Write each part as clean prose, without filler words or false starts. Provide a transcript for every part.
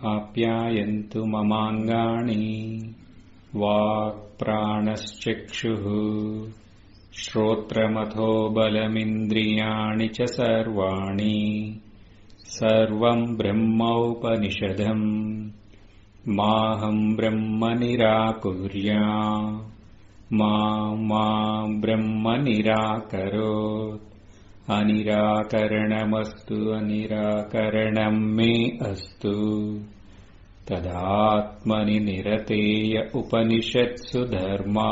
आप्यायन्तु ममाङ्गानि वाक् प्राणश्चक्षुः श्रोत्रमथो बलमिन्द्रियाणि च सर्वाणि सर्वं ब्रह्मोपनिषदम् माहं ब्रह्म निराकुर्यात् मा ब्रह्म निराकरोत् अनिराकरणमस्तु अनिराकरणं मे अस्तु तदात्मनि निरतेय उपनिषत्सु धर्मा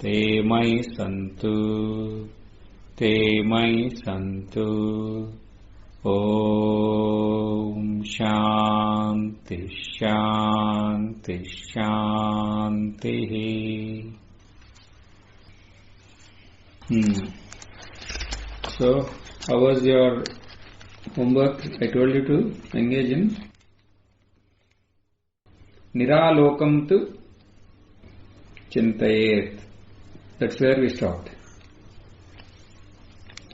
ते मयि सन्तु ॐ शान्ति शान्ति शान्तिः. So, how was your homework? I told you to engage in Niralokam tu chintayet. That's where we stopped.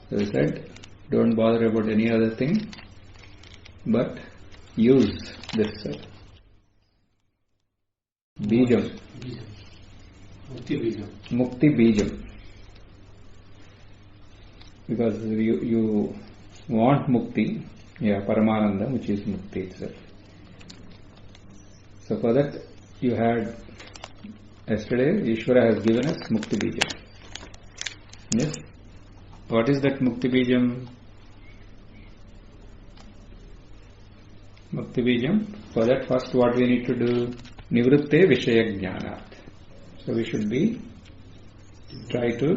So we said, don't bother about any other thing, but use this Bijam. Mukti Bijam. Because you want Mukti, Paramananda, which is Mukti itself. So for that, you had, yesterday, Ishvara has given us Mukti Bijam. Yes? What is that Mukti Bijam? Mukti Bijam. For that, first what we need to do? Nivrutte Vishaya Jnanat. So we should try to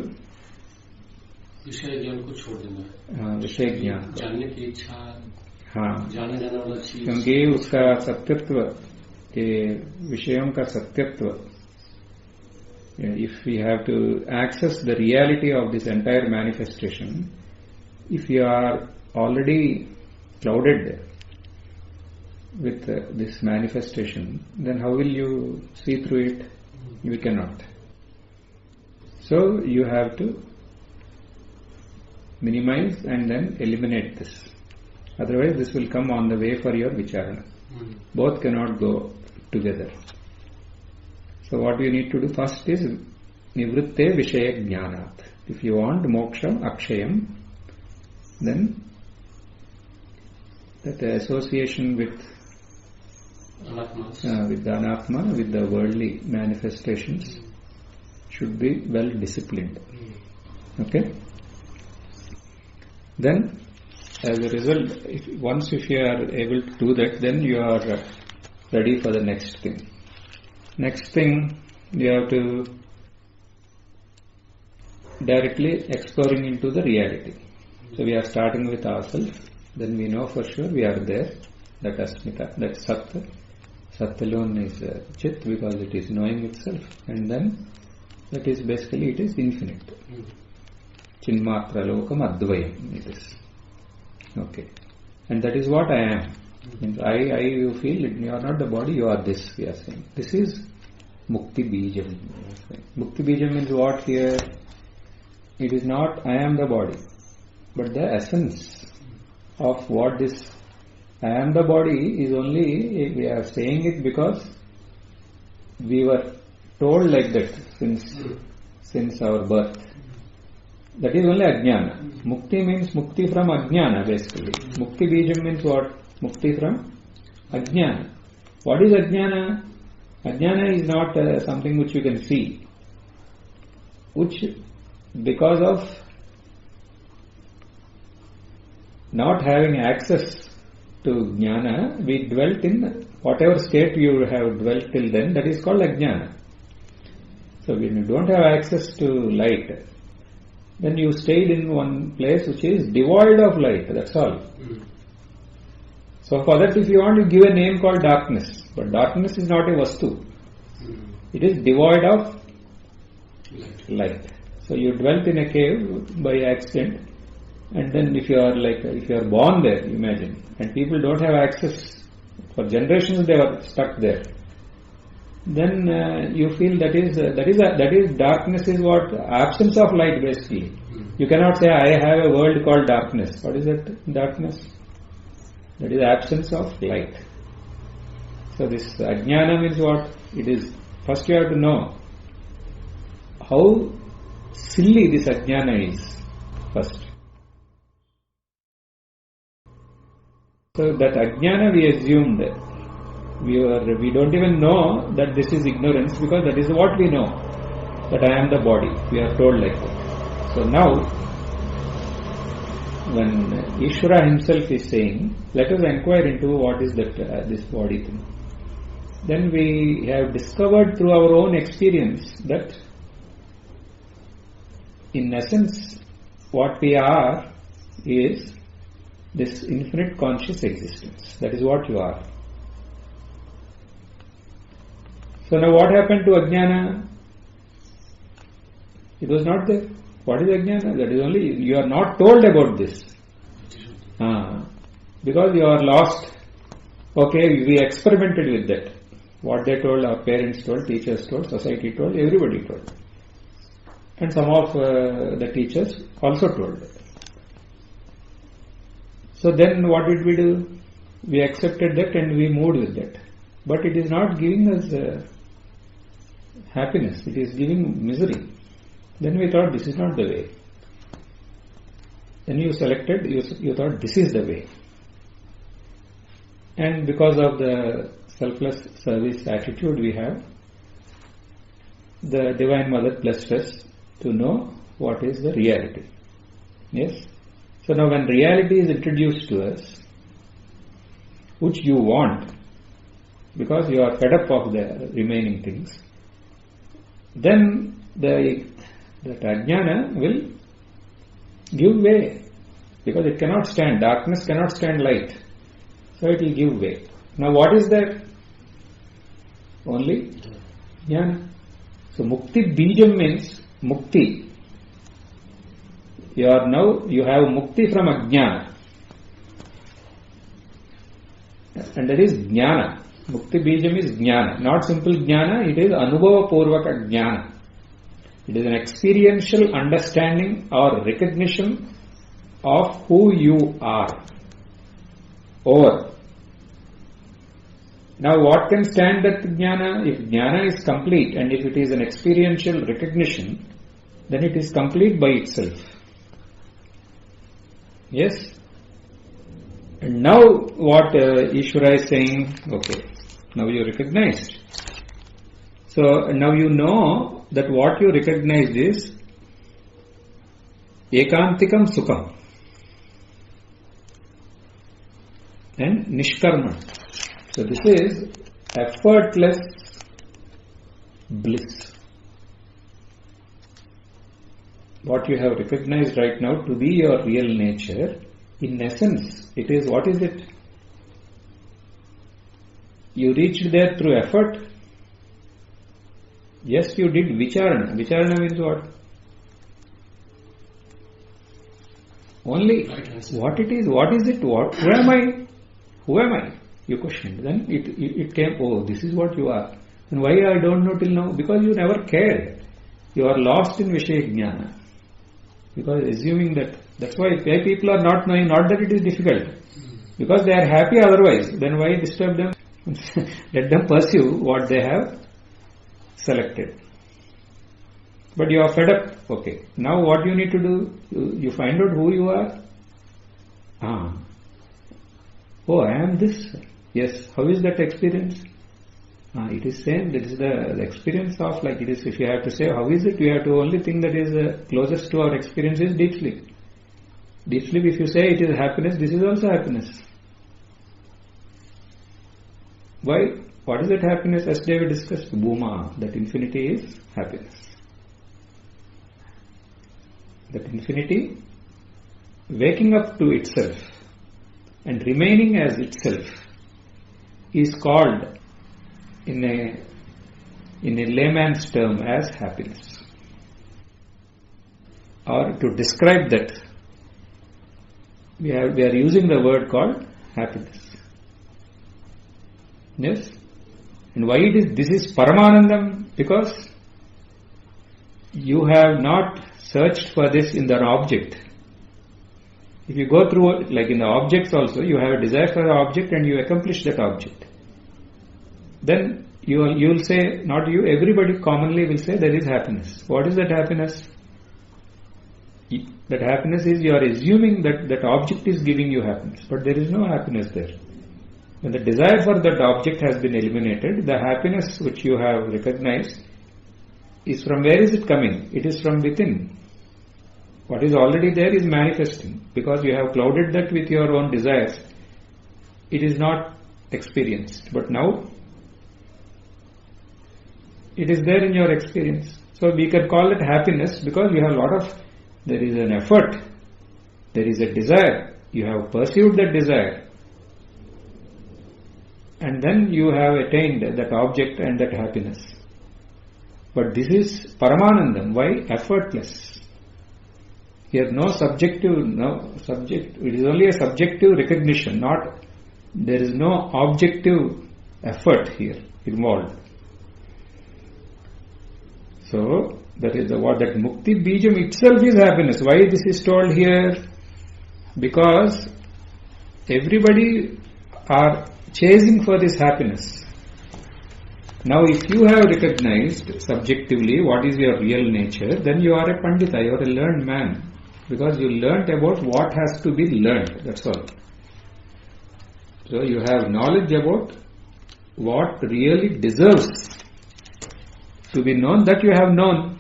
विषय ज्ञान को छोड़ देना. विषय ज्ञान जानने की इच्छा. जाने जाने वाला चीज. क्योंकि उसका सत्यत्व के विषयों का सत्यत्व. If we have to access the reality of this entire manifestation, if you are already clouded with this manifestation, then how will you see through it? You cannot. So you have to minimize and then eliminate this. Otherwise this will come on the way for your vichaara. Both cannot go together. So what you need to do first is nivrutte vishaya jnanat. If you want moksha akshayam, then that association with the anatma, with the worldly manifestations should be well disciplined. Okay? Then, as a result, once you are able to do that, then you are ready for the next thing. Next thing, you have to directly exploring into the reality. So we are starting with ourselves. Then we know for sure we are there. That asmita, that sat. Sat alone is chit because it is knowing itself. And then that is basically it is infinite. Chinmatra lokam advayam it is. Okay. And that is what I am. Means you feel it, you are not the body, you are this, we are saying. This is Mukti Bijam. Mukti Bijam means what here? It is not I am the body, but the essence of what this I am the body is only, we are saying it because we were told like that since our birth. That is only ajnana. Mukti means mukti from ajnana basically. Mukti bijam means what? Mukti from ajnana. What is ajnana? Ajnana is not something which you can see. Which because of not having access to jnana, we dwelt in whatever state you have dwelt till then, that is called ajnana. So when you don't have access to light, then you stayed in one place which is devoid of light, that's all. So for that, if you want to give a name called darkness, but darkness is not a vastu. It is devoid of light. So you dwelt in a cave by accident, and then if you are born there, imagine, and people don't have access. For generations they were stuck there. then you feel that is darkness is what? Absence of light basically. You cannot say I have a world called darkness. What is that darkness? That is absence of light. So this ajnana means what? It is, first you have to know how silly this ajnana is first. So that ajnana we assumed, we don't even know that this is ignorance, because that is what we know, that I am the body. We are told like that. So now, when Ishvara himself is saying, let us inquire into what is that this body thing. Then we have discovered through our own experience that in essence what we are is this infinite conscious existence. That is what you are. So now what happened to ajnana? It was not there. What is ajnana? That is only, you are not told about this. Because you are lost. Okay, we experimented with that. What they told, our parents told, teachers told, society told, everybody told. And some of the teachers also told that. So then what did we do? We accepted that and we moved with that. But it is not giving us happiness. It is giving misery. Then we thought this is not the way. Then you selected, you thought this is the way. And because of the selfless service attitude we have, the Divine Mother blessed us to know what is the reality. Yes? So now when reality is introduced to us, which you want, because you are fed up of the remaining things, then that ajnana will give way, because it cannot stand, darkness cannot stand light. So it will give way. Now what is there? Only jnana. So mukti bijam means mukti. You have mukti from ajnana. And that is jnana. Mukti bijam is jnana. Not simple jnana, it is anubhava purvaka jnana. It is an experiential understanding or recognition of who you are. Over. Now what can stand that jnana? If jnana is complete and if it is an experiential recognition, then it is complete by itself. Yes? And now what Ishvara is saying, okay, now you recognized. So now you know that what you recognized is ekantikam sukham and nishkarma. So this is effortless bliss. What you have recognized right now to be your real nature, in essence, it is, what is it? You reached there through effort. Yes, you did vicharana. Vicharana means what? Only what it is, what is it, what, who am I? Who am I? You questioned. Then it came, oh, this is what you are. And why I don't know till now? Because you never cared. You are lost in Vishaya Jnana. Because assuming that, that's why people are not knowing, not that it is difficult. Because they are happy otherwise. Then why disturb them? Let them pursue what they have selected. But you are fed up. Okay. Now what you need to do? You find out who you are. Oh, I am this. Yes. How is that experience? It is same. That is the experience of, like it is, if you have to say how is it, you have to only think that is closest to our experience is deep sleep. Deep sleep, if you say it is happiness, this is also happiness. Why? What is that happiness? As David discussed, Bhuma, that infinity is happiness. That infinity waking up to itself and remaining as itself is called in a layman's term as happiness. Or to describe that, we are using the word called happiness. Yes? And why this is Paramanandam? Because you have not searched for this in the object. If you go through, like in the objects also, you have a desire for the object and you accomplish that object. Then you will say, not you, everybody commonly will say there is happiness. What is that happiness? That happiness is you are assuming that that object is giving you happiness, but there is no happiness there. When the desire for that object has been eliminated, the happiness which you have recognized is from where is it coming? It is from within. What is already there is manifesting. Because you have clouded that with your own desires, it is not experienced. But now, it is there in your experience. So we can call it happiness because you have a lot of, there is an effort, there is a desire, you have pursued that desire, and then you have attained that object and that happiness. But this is Paramanandam. Why? Effortless. Here it is only a subjective recognition, there is no objective effort here involved. So, that is that Mukti Bijam itself is happiness. Why this is told here? Because everybody are chasing for this happiness. Now, if you have recognized subjectively what is your real nature, then you are a Pandita, you are a learned man. Because you learnt about what has to be learned, that's all. So, you have knowledge about what really deserves to be known, that you have known.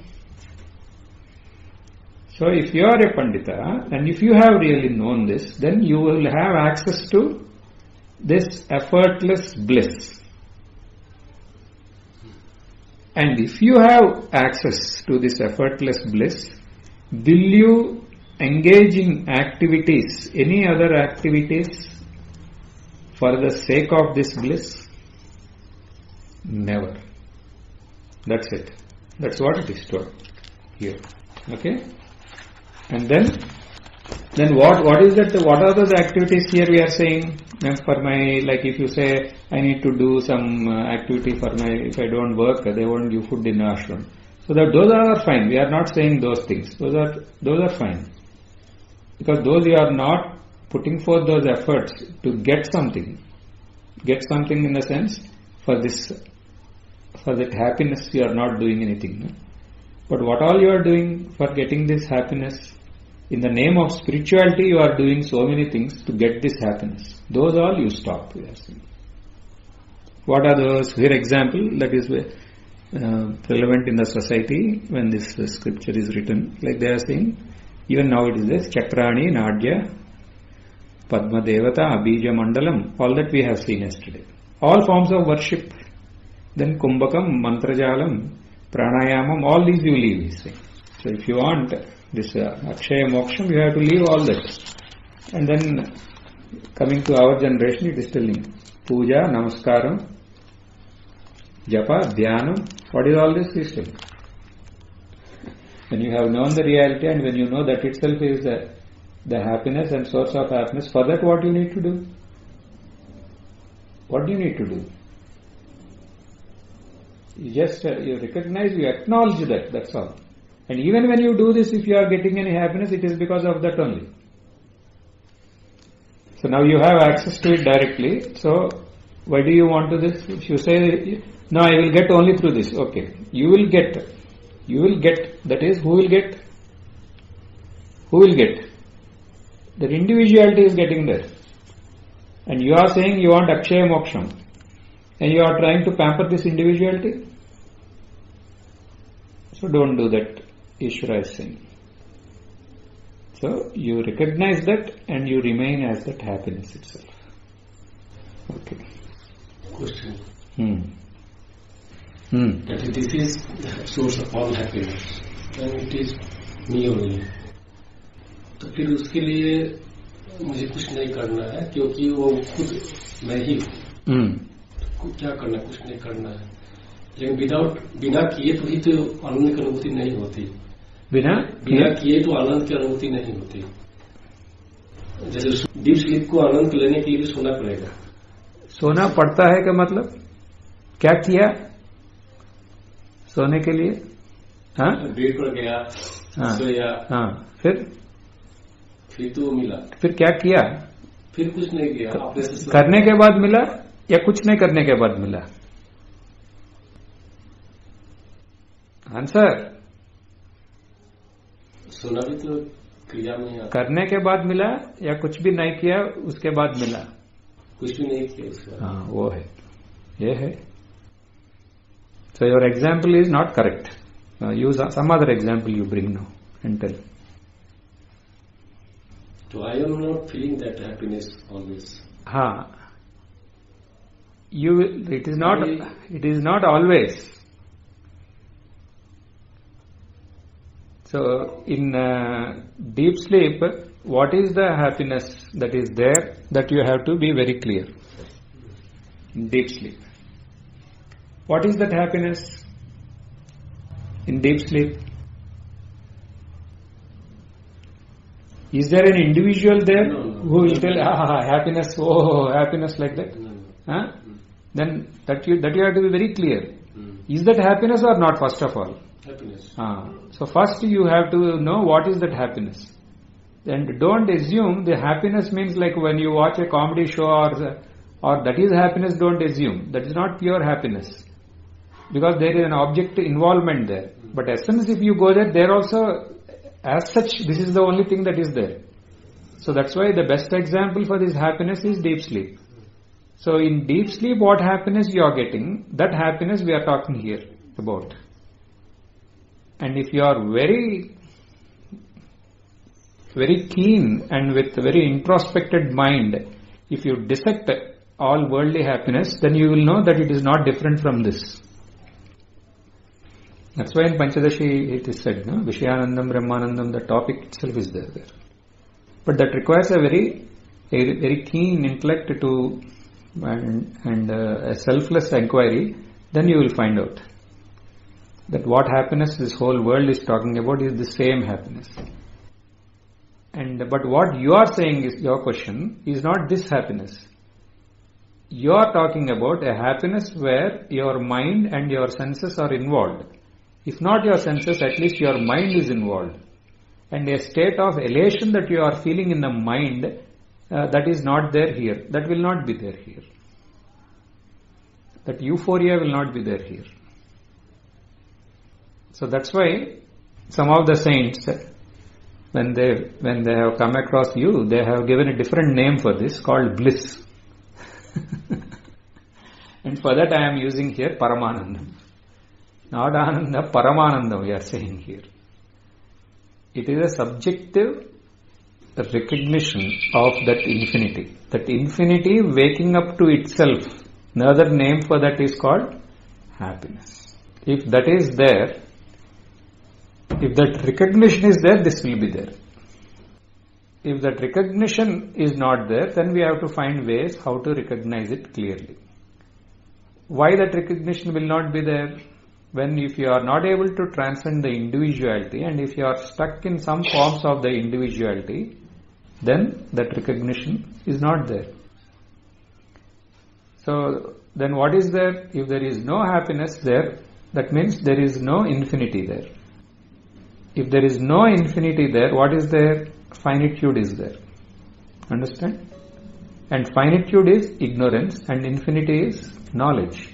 So if you are a Pandita and if you have really known this, then you will have access to this effortless bliss. And if you have access to this effortless bliss, will you engage in activities, any other activities for the sake of this bliss? Never. That's it. That's what it is told here. Okay? And then what is that? What are the activities here we are saying? For my, like if you say, I need to do some activity for my, if I don't work, they won't give food in the ashram. So that those are fine. We are not saying those things. Those are fine. Because those you are not putting forth those efforts to get something. Get something in the sense, for that happiness you are not doing anything. No? But what all you are doing for getting this happiness, in the name of spirituality you are doing so many things to get this happiness. Those all you stop. We are saying. What are those? Here example that is relevant in the society when this scripture is written. Like they are saying, even now it is this, Chakrani, Nadya, Padma Devata, Abhija Mandalam, all that we have seen yesterday. All forms of worship. Then Kumbhakam, Mantrajalam, Pranayamam, all these you leave, he is saying. So if you want this Akshaya Moksham, you have to leave all that. And then coming to our generation, it is telling Puja, Namaskaram, Japa, Dhyanam. What is all this? He is telling. When you have known the reality and when you know that itself is the happiness and source of happiness, for that what you need to do? What do you need to do? You just you recognize, you acknowledge that, that's all. And even when you do this, if you are getting any happiness, it is because of that only. So now you have access to it directly. So why do you want to this? If you say, no, I will get only through this. Okay. You will get. That is, who will get? Who will get? The individuality is getting there. And you are saying you want Akshaya Moksham. And you are trying to pamper this individuality. So don't do that, Ishvara is saying. So you recognize that and you remain as that happiness itself. Okay. Question. That if this is the source of all happiness, then it is me only. तो फिर उसके लिए मुझे कुछ नहीं करना है क्योंकि वो खुद मैं ही हूँ. क्या करना, कुछ नहीं करना है. लेकिन बिना किए तो ही तो आनंद की अनुभूति नहीं होती. बिना किए तो आनंद की अनुभूति नहीं होती. जैसे डीप स्लीप को आनंद लेने के लिए सोना पड़ेगा. सोना पड़ता है क्या मतलब क्या किया सोने के लिए? हाँ, बेड पर गया, सोया, हाँ, फिर तो मिला, फिर क्या किया? फिर कुछ नहीं किया। आपने करने के बाद मिला या कुछ नहीं करने के बाद मिला? आंसर, सुना भी तो क्रिया में आता। करने के बाद मिला या कुछ भी नहीं किया उसके बाद मिला? कुछ भी नहीं किया उसके बाद। हाँ, वो है, ये है. So your example is not correct. Use some other example you bring now and tell. So I am not feeling that happiness always. हाँ, it is not always. So in deep sleep, what is the happiness that is there, that you have to be very clear. In deep sleep, what is that happiness in deep sleep? Is there an individual there who will tell happiness, happiness like that? Huh? Then that you have to be very clear. Is that happiness or not, first of all? Happiness. So first you have to know what is that happiness. And don't assume the happiness means like when you watch a comedy show or that is happiness. Don't assume. That is not pure happiness. Because there is an object involvement there. But essence, if you go there also, as such, this is the only thing that is there. So that's why the best example for this happiness is deep sleep. So in deep sleep, what happiness you are getting, that happiness we are talking here about. And if you are very, very keen and with very introspected mind, if you dissect all worldly happiness, then you will know that it is not different from this. That's why in Panchadashi it is said, no? Vishayanandam, Brahmanandam, the topic itself is there. But that requires a very keen intellect to and a selfless inquiry. Then you will find out that what happiness this whole world is talking about is the same happiness. But what you are saying is, your question is not this happiness. You are talking about a happiness where your mind and your senses are involved. If not your senses, at least your mind is involved. And a state of elation that you are feeling in the mind, that is not there here. That will not be there here. That euphoria will not be there here. So that's why some of the saints, when they have come across you, they have given a different name for this called bliss. And for that I am using here Paramanandam. Not Ananda, Paramanandam we are saying here. It is a subjective recognition of that infinity. That infinity waking up to itself. Another name for that is called happiness. If that is there, if that recognition is there, this will be there. If that recognition is not there, then we have to find ways how to recognize it clearly. Why that recognition will not be there? When if you are not able to transcend the individuality and if you are stuck in some forms of the individuality, then that recognition is not there. So then what is there? If there is no happiness there, that means there is no infinity there. If there is no infinity there, what is there? Finitude is there. Understand? And finitude is ignorance and infinity is knowledge.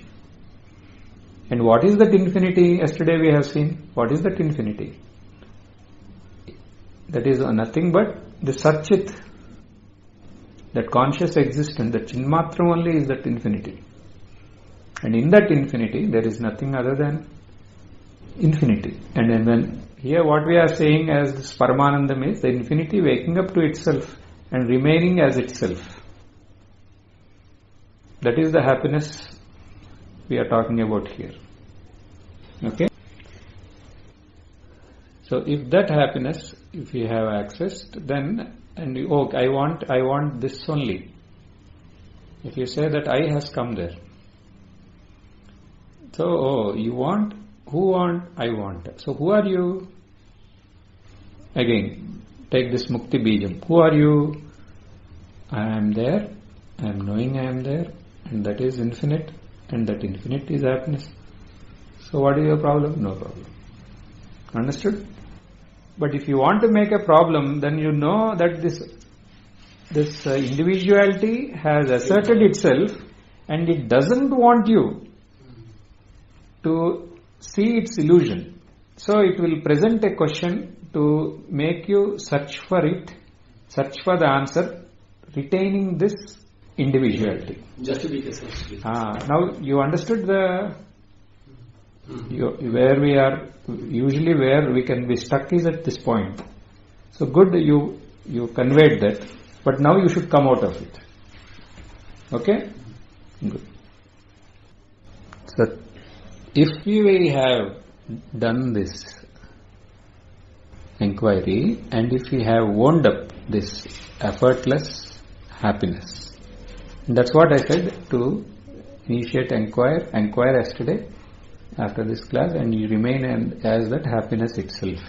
And what is that infinity? Yesterday we have seen. What is that infinity? That is nothing but the Satchit. That conscious existence, that Chinmatram only is that infinity. And in that infinity, there is nothing other than infinity. And then when here what we are saying as this Paramanandam is the infinity waking up to itself and remaining as itself. That is the happiness we are talking about here. Okay? So if that happiness, if you have accessed, then I want this only. If you say that I has come there. So, you want, who want, I want. So who are you? Again, take this Mukti Bijam. Who are you? I am there. I am knowing I am there. And that is infinite. and that infinite is happiness. So what is your problem? No problem. Understood? But if you want to make a problem, then you know that this individuality has asserted itself and it doesn't want you to see its illusion. So it will present a question to make you search for it, search for the answer, retaining this individuality. Just to be successful. Now you understood where we are, usually where we can be stuck is at this point. So good, you conveyed that, but now you should come out of it. Okay? Good. So if we have done this inquiry and if we have wound up this effortless happiness, that's what I said, to initiate inquire yesterday after this class, and you remain as that happiness itself.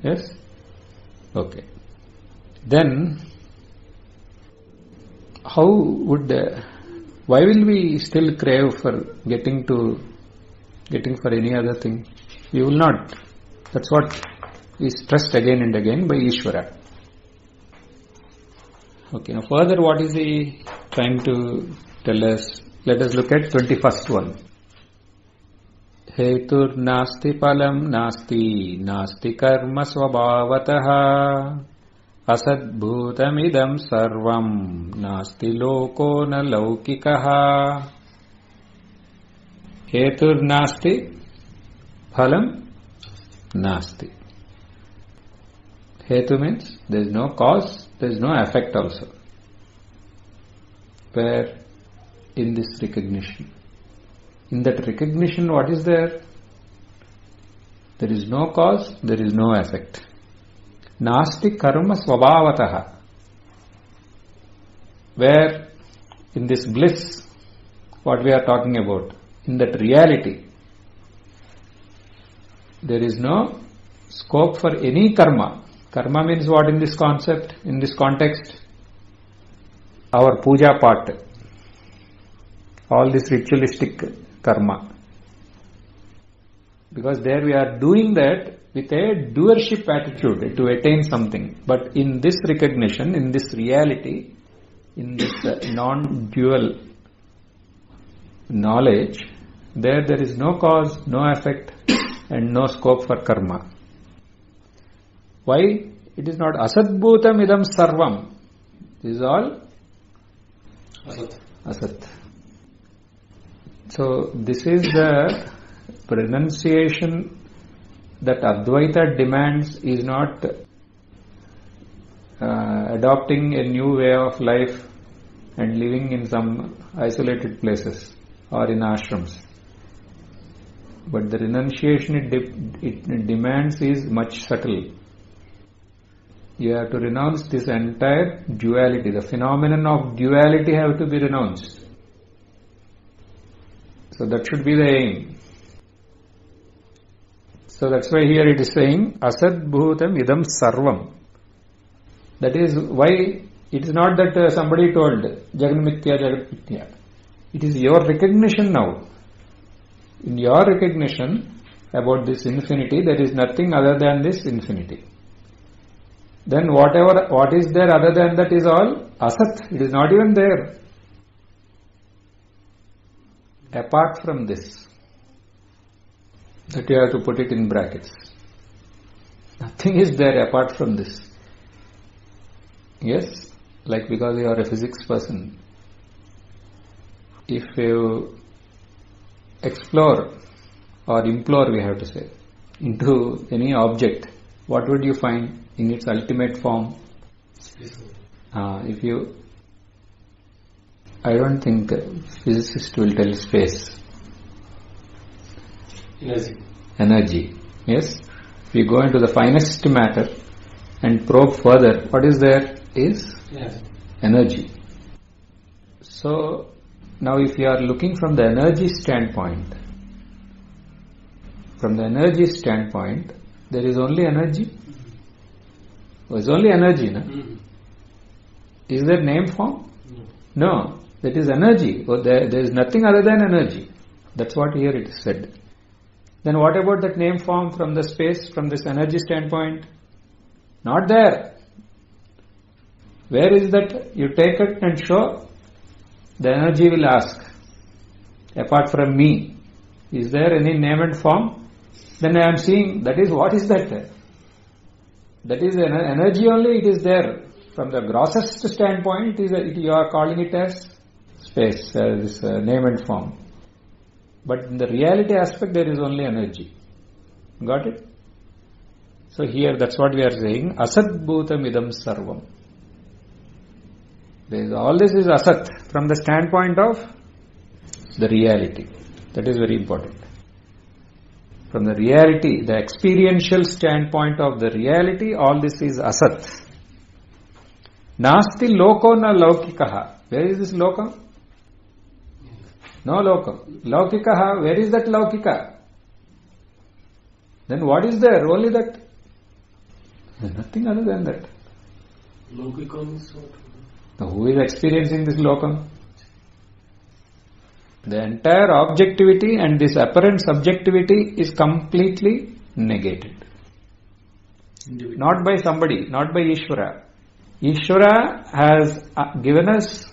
Yes? Okay. Then why will we still crave for getting for any other thing? We will not. That's what is stressed again and again by Ishvara. Okay, now further what is he trying to tell us? Let us look at 21st one. Hetur nasti palam nasti karma svabhavataha asad bhutamidam sarvam nasti loko na laukikaha. Hetur nasti phalam nasti. Hetu means there is no cause, there is no effect also. Where in this recognition? In that recognition, what is there? There is no cause, there is no effect. Nasti karma svabhavataha. Where in this bliss, what we are talking about, in that reality, there is no scope for any karma. Karma means what in this concept, in this context? Our puja part. All this ritualistic karma. Because there we are doing that with a doership attitude to attain something. But in this recognition, in this reality, in this non-dual knowledge, there is no cause, no effect, and no scope for karma. Why? It is not asadbhutam idam sarvam. This is all asat. So this is the pronunciation that Advaita demands, is not adopting a new way of life and living in some isolated places or in ashrams. But the renunciation it demands is much subtle. You have to renounce this entire duality. The phenomenon of duality have to be renounced. So that should be the aim. So that's why here it is saying asad bhutam idam sarvam. That is why it is not that somebody told jagat-mithya. It is your recognition now. In your recognition about this infinity, there is nothing other than this infinity. Then what is there other than that is all asat. It is not even there. Apart from this, that you have to put it in brackets. Nothing is there apart from this. Yes, like because you are a physics person, if you explore or implore, we have to say, into any object, what would you find in its ultimate form? I don't think a physicist will tell space. Energy. Yes. If we go into the finest matter and probe further, what is there is energy. So now if you are looking from the energy standpoint, there is only energy. There is only energy, no? Is there name form? No. That is energy. There is nothing other than energy. That's what here it is said. Then what about that name form from the space, from this energy standpoint? Not there. Where is that? You take it and show, the energy will ask, apart from me, is there any name and form? Then I am seeing, that is, what is that? That is energy only, it is there. From the grossest standpoint, you are calling it as space, this name and form. But in the reality aspect, there is only energy. Got it? So here, that's what we are saying. Asat bhutam idam sarvam. All this is asat from the standpoint of the reality. That is very important. From the reality, the experiential standpoint of the reality, all this is asat. Nasti loko na laukikaha. Where is this lokam? No lokam. Laukikaha, where is that laukika? Then what is there? Only that. Nothing other than that. Laukikam is what? Who is experiencing this lokam? The entire objectivity and this apparent subjectivity is completely negated. Not by somebody, not by Ishvara. Ishvara has given us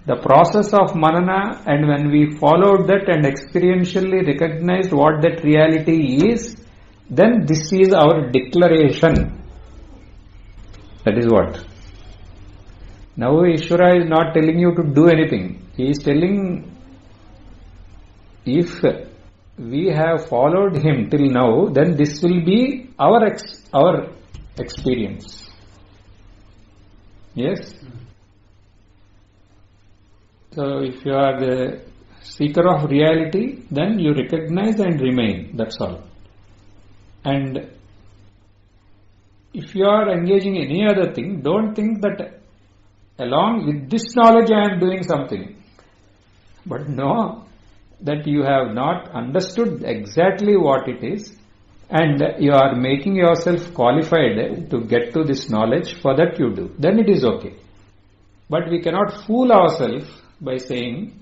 the process of manana, and when we followed that and experientially recognized what that reality is, then this is our declaration. That is what. Now Ishvara is not telling you to do anything. He is telling, if we have followed him till now, then this will be our experience. Yes? So if you are the seeker of reality, then you recognize and remain. That's all. And if you are engaging in any other thing, don't think that along with this knowledge I am doing something. But know that you have not understood exactly what it is, and you are making yourself qualified to get to this knowledge. For that you do. Then it is okay. But we cannot fool ourselves by saying,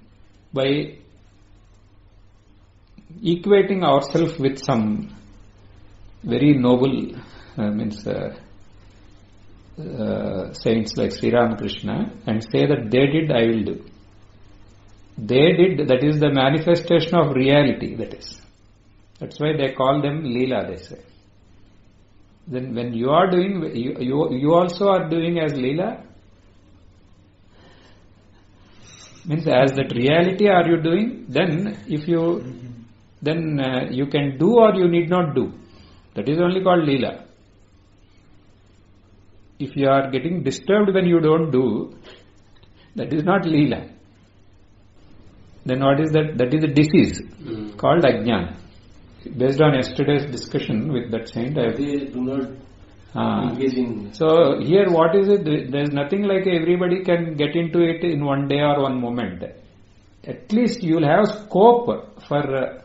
by equating ourselves with some very noble saints like Sri Ramakrishna and say that they did, I will do. They did, that is the manifestation of reality, that is. That's why they call them Leela, they say. Then when you are doing, you also are doing as Leela. Means as that reality are you doing, then if you, then you can do or you need not do. That is only called Leela. If you are getting disturbed when you don't do, that is not Leela. Then what is that? That is a disease called ajnana. Based on yesterday's discussion with that saint, they do not engage in. So here what is it? There is nothing like everybody can get into it in one day or one moment. At least you will have scope for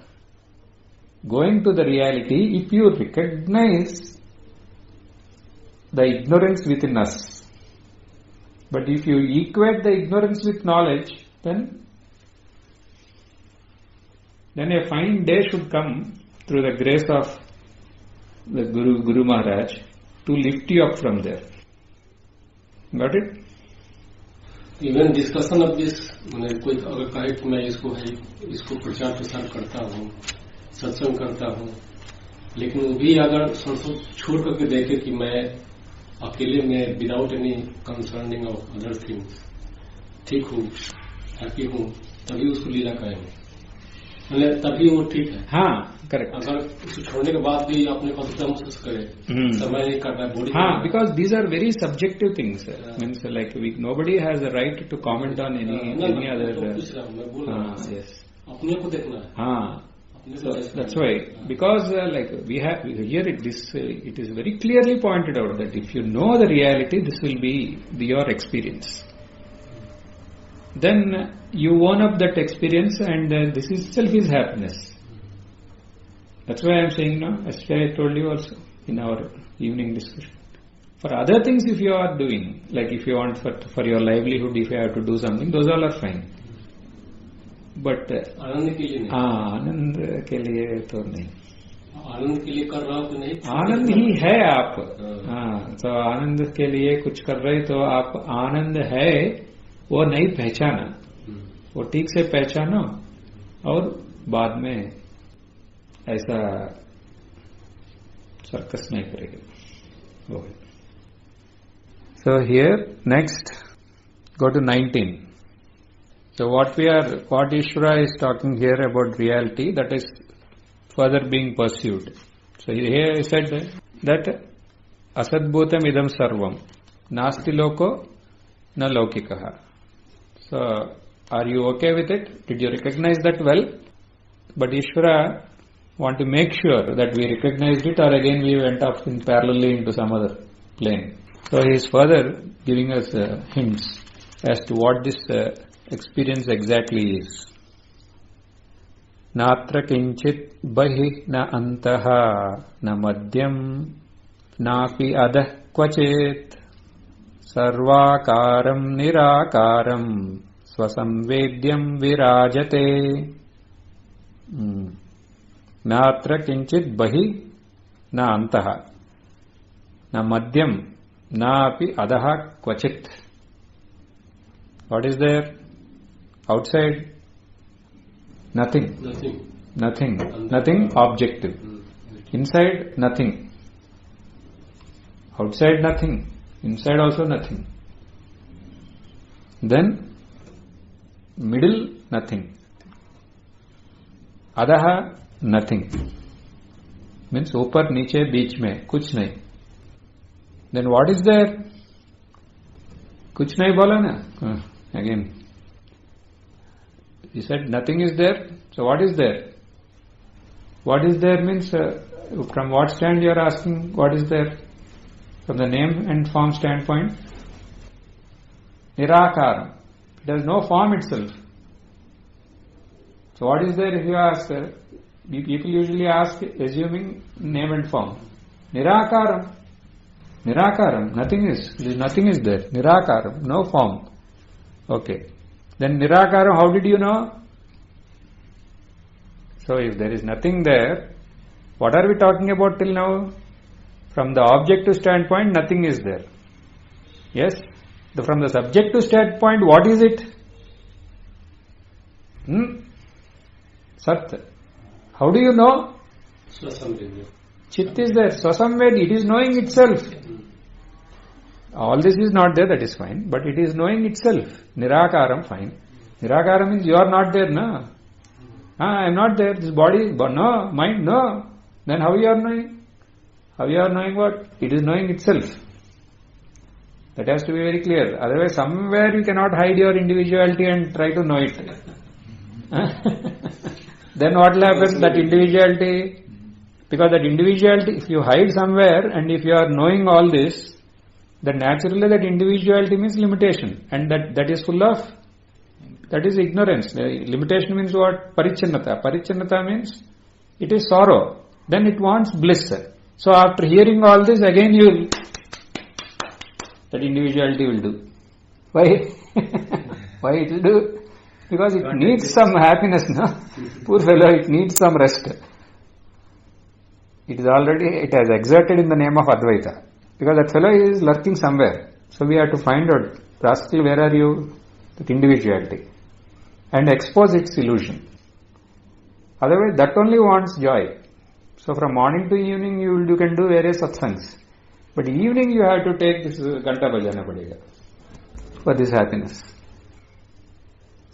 going to the reality if you recognize the ignorance within us. But if you equate the ignorance with knowledge, then a fine day should come through the grace of the Guru Maharaj to lift you up from there. Got it? Even discussion of this, कोई अगर कहे कि मैं इसको प्रचार प्रसार करता हूँ, सत्संग करता हूँ, लेकिन वो भी अगर छोड़ करके देखे कि मैं अकेले में without any concerning of other things ठीक हूँ, हैप्पी हूँ, तभी उसको लीला कहेंगे. तभी वो ठीक है. हाँ, करेक्ट. अगर उसको छोड़ने के बाद भी अपने पवित्रता महसूस करे, समय नहीं करना बॉडी. हाँ, because these are very subjective things. Means like nobody has a right to comment on any other. मैं बोल रहा हूँ. Yes. अपने को देखना है. हाँ. So that's why, because like we have here it is very clearly pointed out that if you know the reality, this will be your experience. Then you own up that experience, and this itself is happiness. That's why I am saying now. Yesterday I told you also in our evening discussion. For other things, if you are doing, like if you want for your livelihood, if you have to do something, those all are fine. But आनंद के लिए नहीं, आनंद के लिए तो नहीं. आनंद के लिए कर रहा हूँ तो नहीं, आनंद ही है आप. हाँ, तो आनंद के लिए कुछ कर रहे तो आप आनंद है वो नहीं पहचाना, वो ठीक से पहचानो और बाद में ऐसा सर्कस नहीं करेगा. वो है. So here next go to 19. So what Ishvara is talking here about reality, that is further being pursued. So here he said that asadbhutam idam sarvam nasti loko na laukikaha. So are you okay with it? Did you recognize that well? But Ishvara want to make sure that we recognized it, or again we went off in parallelly into some other plane. So he is further giving us hints as to what this experience exactly is. Natra kinchit bahi na antaha na madhyam napi adah kvachit sarvakaram nirakaram swasamvedyam virajate. Natra kinchit bahi na antaha na madhyam napi adaha kvachit. What is there? Outside? Nothing. Nothing objective. Inside? Nothing. Outside? Nothing. Inside also nothing. Then middle? Nothing. Adaha? Nothing. Means ऊपर नीचे बीच में कुछ नहीं. Then what is there? कुछ नहीं बोला ना. Again. He said nothing is there. So what is there? What is there means from what stand you are asking what is there? From the name and form standpoint? Nirakaram. It has no form itself. So what is there if you ask? People usually ask assuming name and form. Nirakaram. Nirakaram. Nothing is there. Nirakaram. No form. Okay. Then Nirakaram, how did you know? So if there is nothing there, what are we talking about till now? From the objective standpoint, nothing is there. Yes? From the subjective standpoint, what is it? Sat. How do you know? Chit is there. Swasamved, it is knowing itself. All this is not there, that is fine. But it is knowing itself. Nirakaram, fine. Nirakaram means you are not there, no? I am not there. This body, no. Mind, no. Then how you are knowing? How you are knowing what? It is knowing itself. That has to be very clear. Otherwise, somewhere you cannot hide your individuality and try to know it. Then what will happen? That individuality, because that individuality, if you hide somewhere and if you are knowing all this, then naturally that individuality means limitation, and that is full of, that is ignorance. Limitation means what? Parichannata. Parichannata means it is sorrow. Then it wants bliss. So after hearing all this, again that individuality will do. Why? Why it will do? Because it needs some happiness, no? Poor fellow, it needs some rest. It has exerted in the name of Advaita. Because that fellow is lurking somewhere. So we have to find out, rascal, where are you? That individuality. And expose its illusion. Otherwise, that only wants joy. So from morning to evening, you can do various satsangs. But evening you have to take this Ganta Bhajana Padega for this happiness.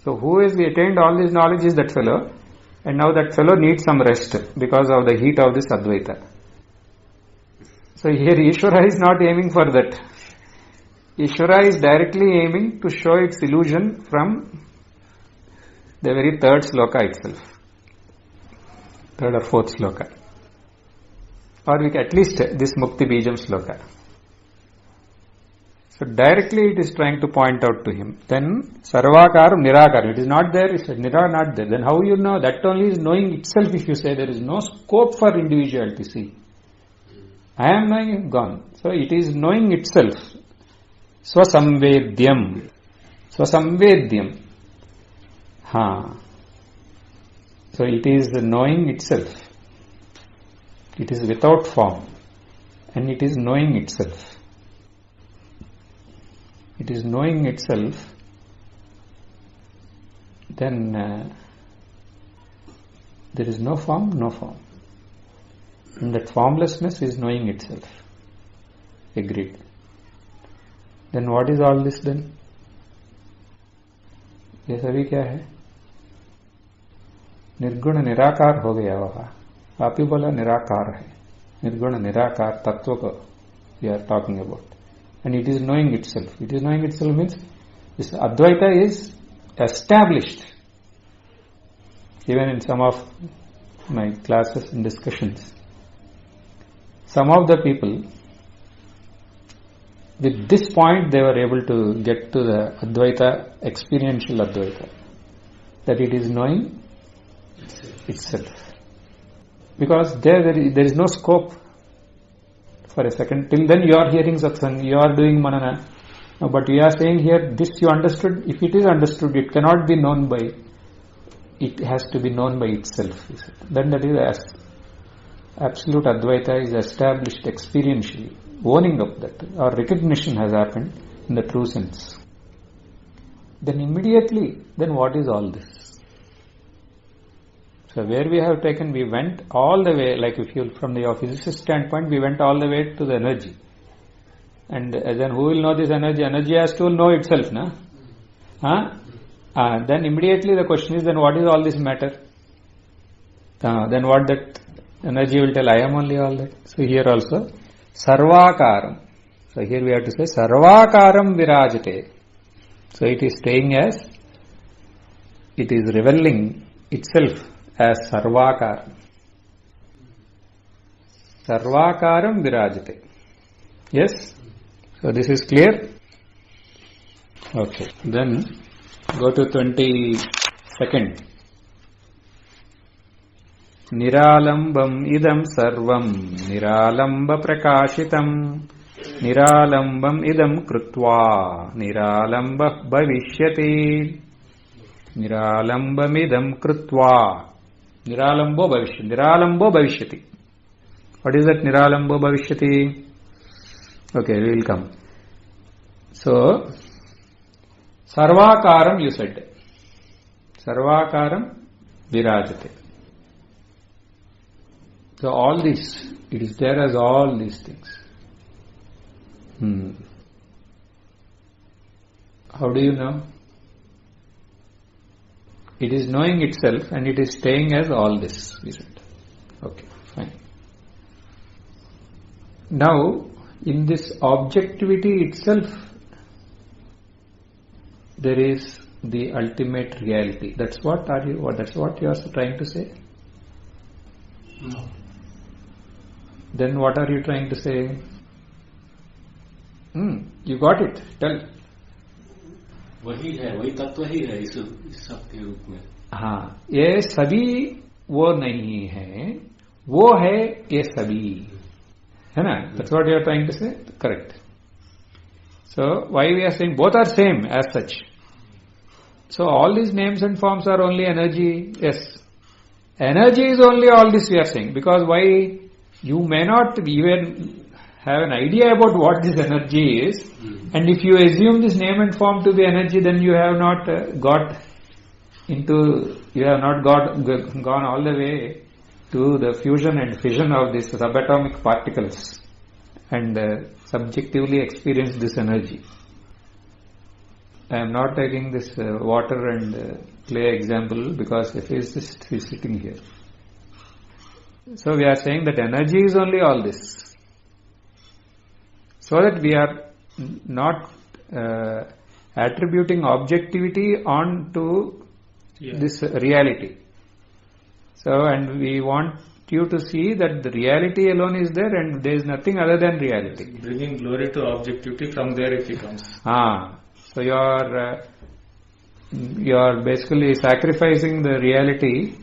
So who has attained all this knowledge is that fellow. And now that fellow needs some rest because of the heat of this Advaita. So here Ishvara is not aiming for that. Ishvara is directly aiming to show its illusion from the very third sloka itself. Third or fourth sloka. Or at least this Mukti Bijam sloka. So directly it is trying to point out to him. Then Sarvakaram Nirakaram. It is not there, it is Nira not there. Then how you know? That only is knowing itself if you say there is no scope for individuality. See. I am knowing, gone. So it is knowing itself. Swasamvedyam. Swasamvedyam. So it is knowing itself. It is without form. And it is knowing itself. It is knowing itself. Then there is no form, no form. And that formlessness is knowing itself. Agreed. Then what is all this then? ये सभी क्या है? निर्गुण निराकार हो गया वहां. आप ही बोला निराकार है. निर्गुण निराकार तत्व को we are talking about. And it is knowing itself. It is knowing itself means this Advaita is established. Even in some of my classes and discussions, some of the people, with this point they were able to get to the Advaita, experiential Advaita, that it is knowing itself. Because there is no scope for a second. Till then you are hearing satsang, you are doing manana. No, but we are saying here, this you understood. If it is understood, it cannot be known by, it has to be known by itself. Then that is absolute Advaita is established experientially. Owning of that, or recognition has happened in the true sense. Then immediately, then what is all this? So where we have taken, we went all the way, like if you, from the physicist standpoint, we went all the way to the energy. And then who will know this energy? Energy has to know itself, na? Then immediately the question is, then what is all this matter? Then what that energy will tell, I am only all that. So here also, sarvakaram. So here we have to say, sarvakaram virajate. So it is staying as, it is revealing itself as sarvakaram. Sarvakaram virajate. Yes? So this is clear? Okay. Then go to 22nd. Niralambam idam sarvam niralamba prakashitam niralambam idam krutva niralamba bhavishyati niralambam idam krutva niralambo bhavishyati. What is that niralambo bhavishyati? Okay, we will come. So sarvakaram you said. Sarvakaram virajate. So all this, it is there as all these things. How do you know? It is knowing itself and it is staying as all this, we said. Okay, fine. Now, in this objectivity itself, there is the ultimate reality. That's what you are trying to say? No. Then what are you trying to say? You got it. Tell. वही है, वही तत्व ही है इस सब के रूप में. हाँ, ये सभी वो नहीं है, वो है ये सभी, है ना? That's what you are trying to say. Correct. So why we are saying both are same as such? So all these names and forms are only energy. Yes, energy is only all this we are saying. Because why? You may not even have an idea about what this energy is, and if you assume this name and form to be energy, then you have not gone all the way to the fusion and fission of these subatomic particles and subjectively experience this energy. I am not taking this water and clay example because a physicist is sitting here. So we are saying that energy is only all this. So that we are not attributing objectivity onto this reality. So, and we want you to see that the reality alone is there and there is nothing other than reality. Bringing glory to objectivity, from there it becomes. So you are basically sacrificing the reality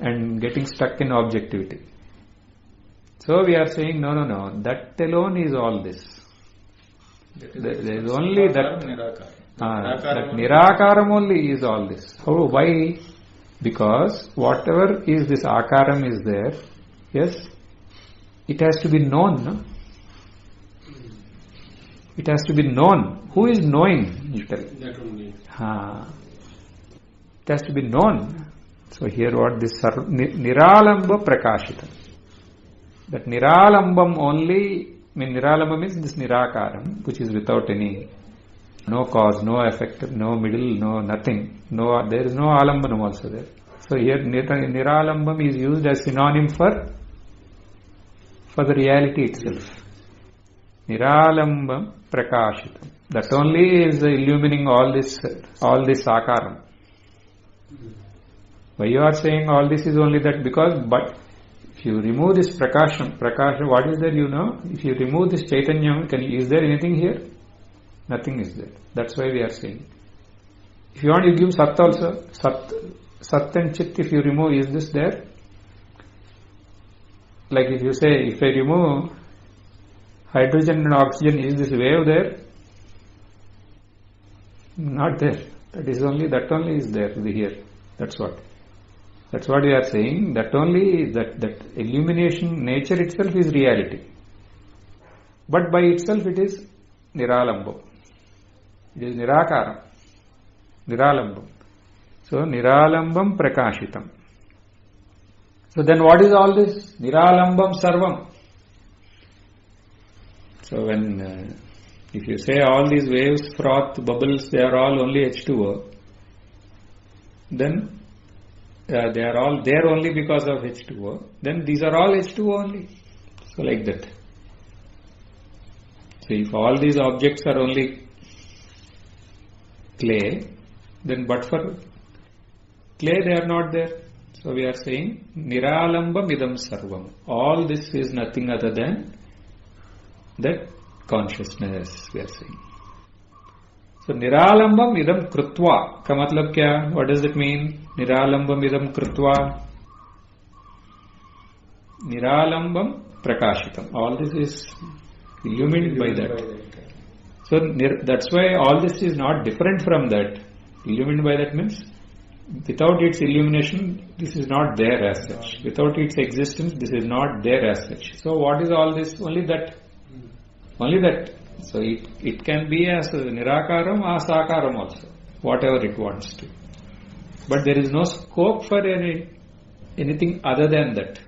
and getting stuck in objectivity. So we are saying, no, that alone is all this. There is only that. That Nirakaram only is all this. How? Why? Because whatever is this Akaram is there, yes, it has to be known. No? It has to be known. Who is knowing? You tell. That only. It has to be known. So here what this Niralamba Prakashita. That Niralambam only, Niralambam means this Nirakaram, which is without any, no cause, no effect, no middle, no nothing. No, there is no Alambanam also there. So here Niralambam is used as synonym for the reality itself. Niralambam Prakashitam. That only is illumining all this Akaram. Why you are saying all this is only that? Because, but if you remove this Prakasham, what is there you know? If you remove this Chaitanyam, is there anything here? Nothing is there. That's why we are saying. If you want, you give Sat also. Sat and Chit, if you remove, is this there? Like if you say, if I remove hydrogen and oxygen, is this wave there? Not there. That only is there here. That's what we are saying. That only, that illumination, nature itself is reality. But by itself it is Niralambam. It is Nirakaram. Niralambam. So Niralambam Prakashitam. So then what is all this? Niralambam Sarvam. So when if you say all these waves, froth, bubbles, they are all only H2O, then they are all there only because of H2O, then these are all H2O only. So like that. So if all these objects are only clay, then but for clay they are not there. So we are saying Niralambam idam sarvam. All this is nothing other than that consciousness, we are saying. So Niralambam idam krutva. Ka matlab kya? What does it mean? Niralambam idam krutva. Niralambam prakashitam. All this is illumined by that. So that's why all this is not different from that. Illumined by that means without its illumination, this is not there as such. Without its existence, this is not there as such. So what is all this? Only that. Only that. So it can be as Nirakaram or Sakaram also, whatever it wants to. But there is no scope for anything other than that.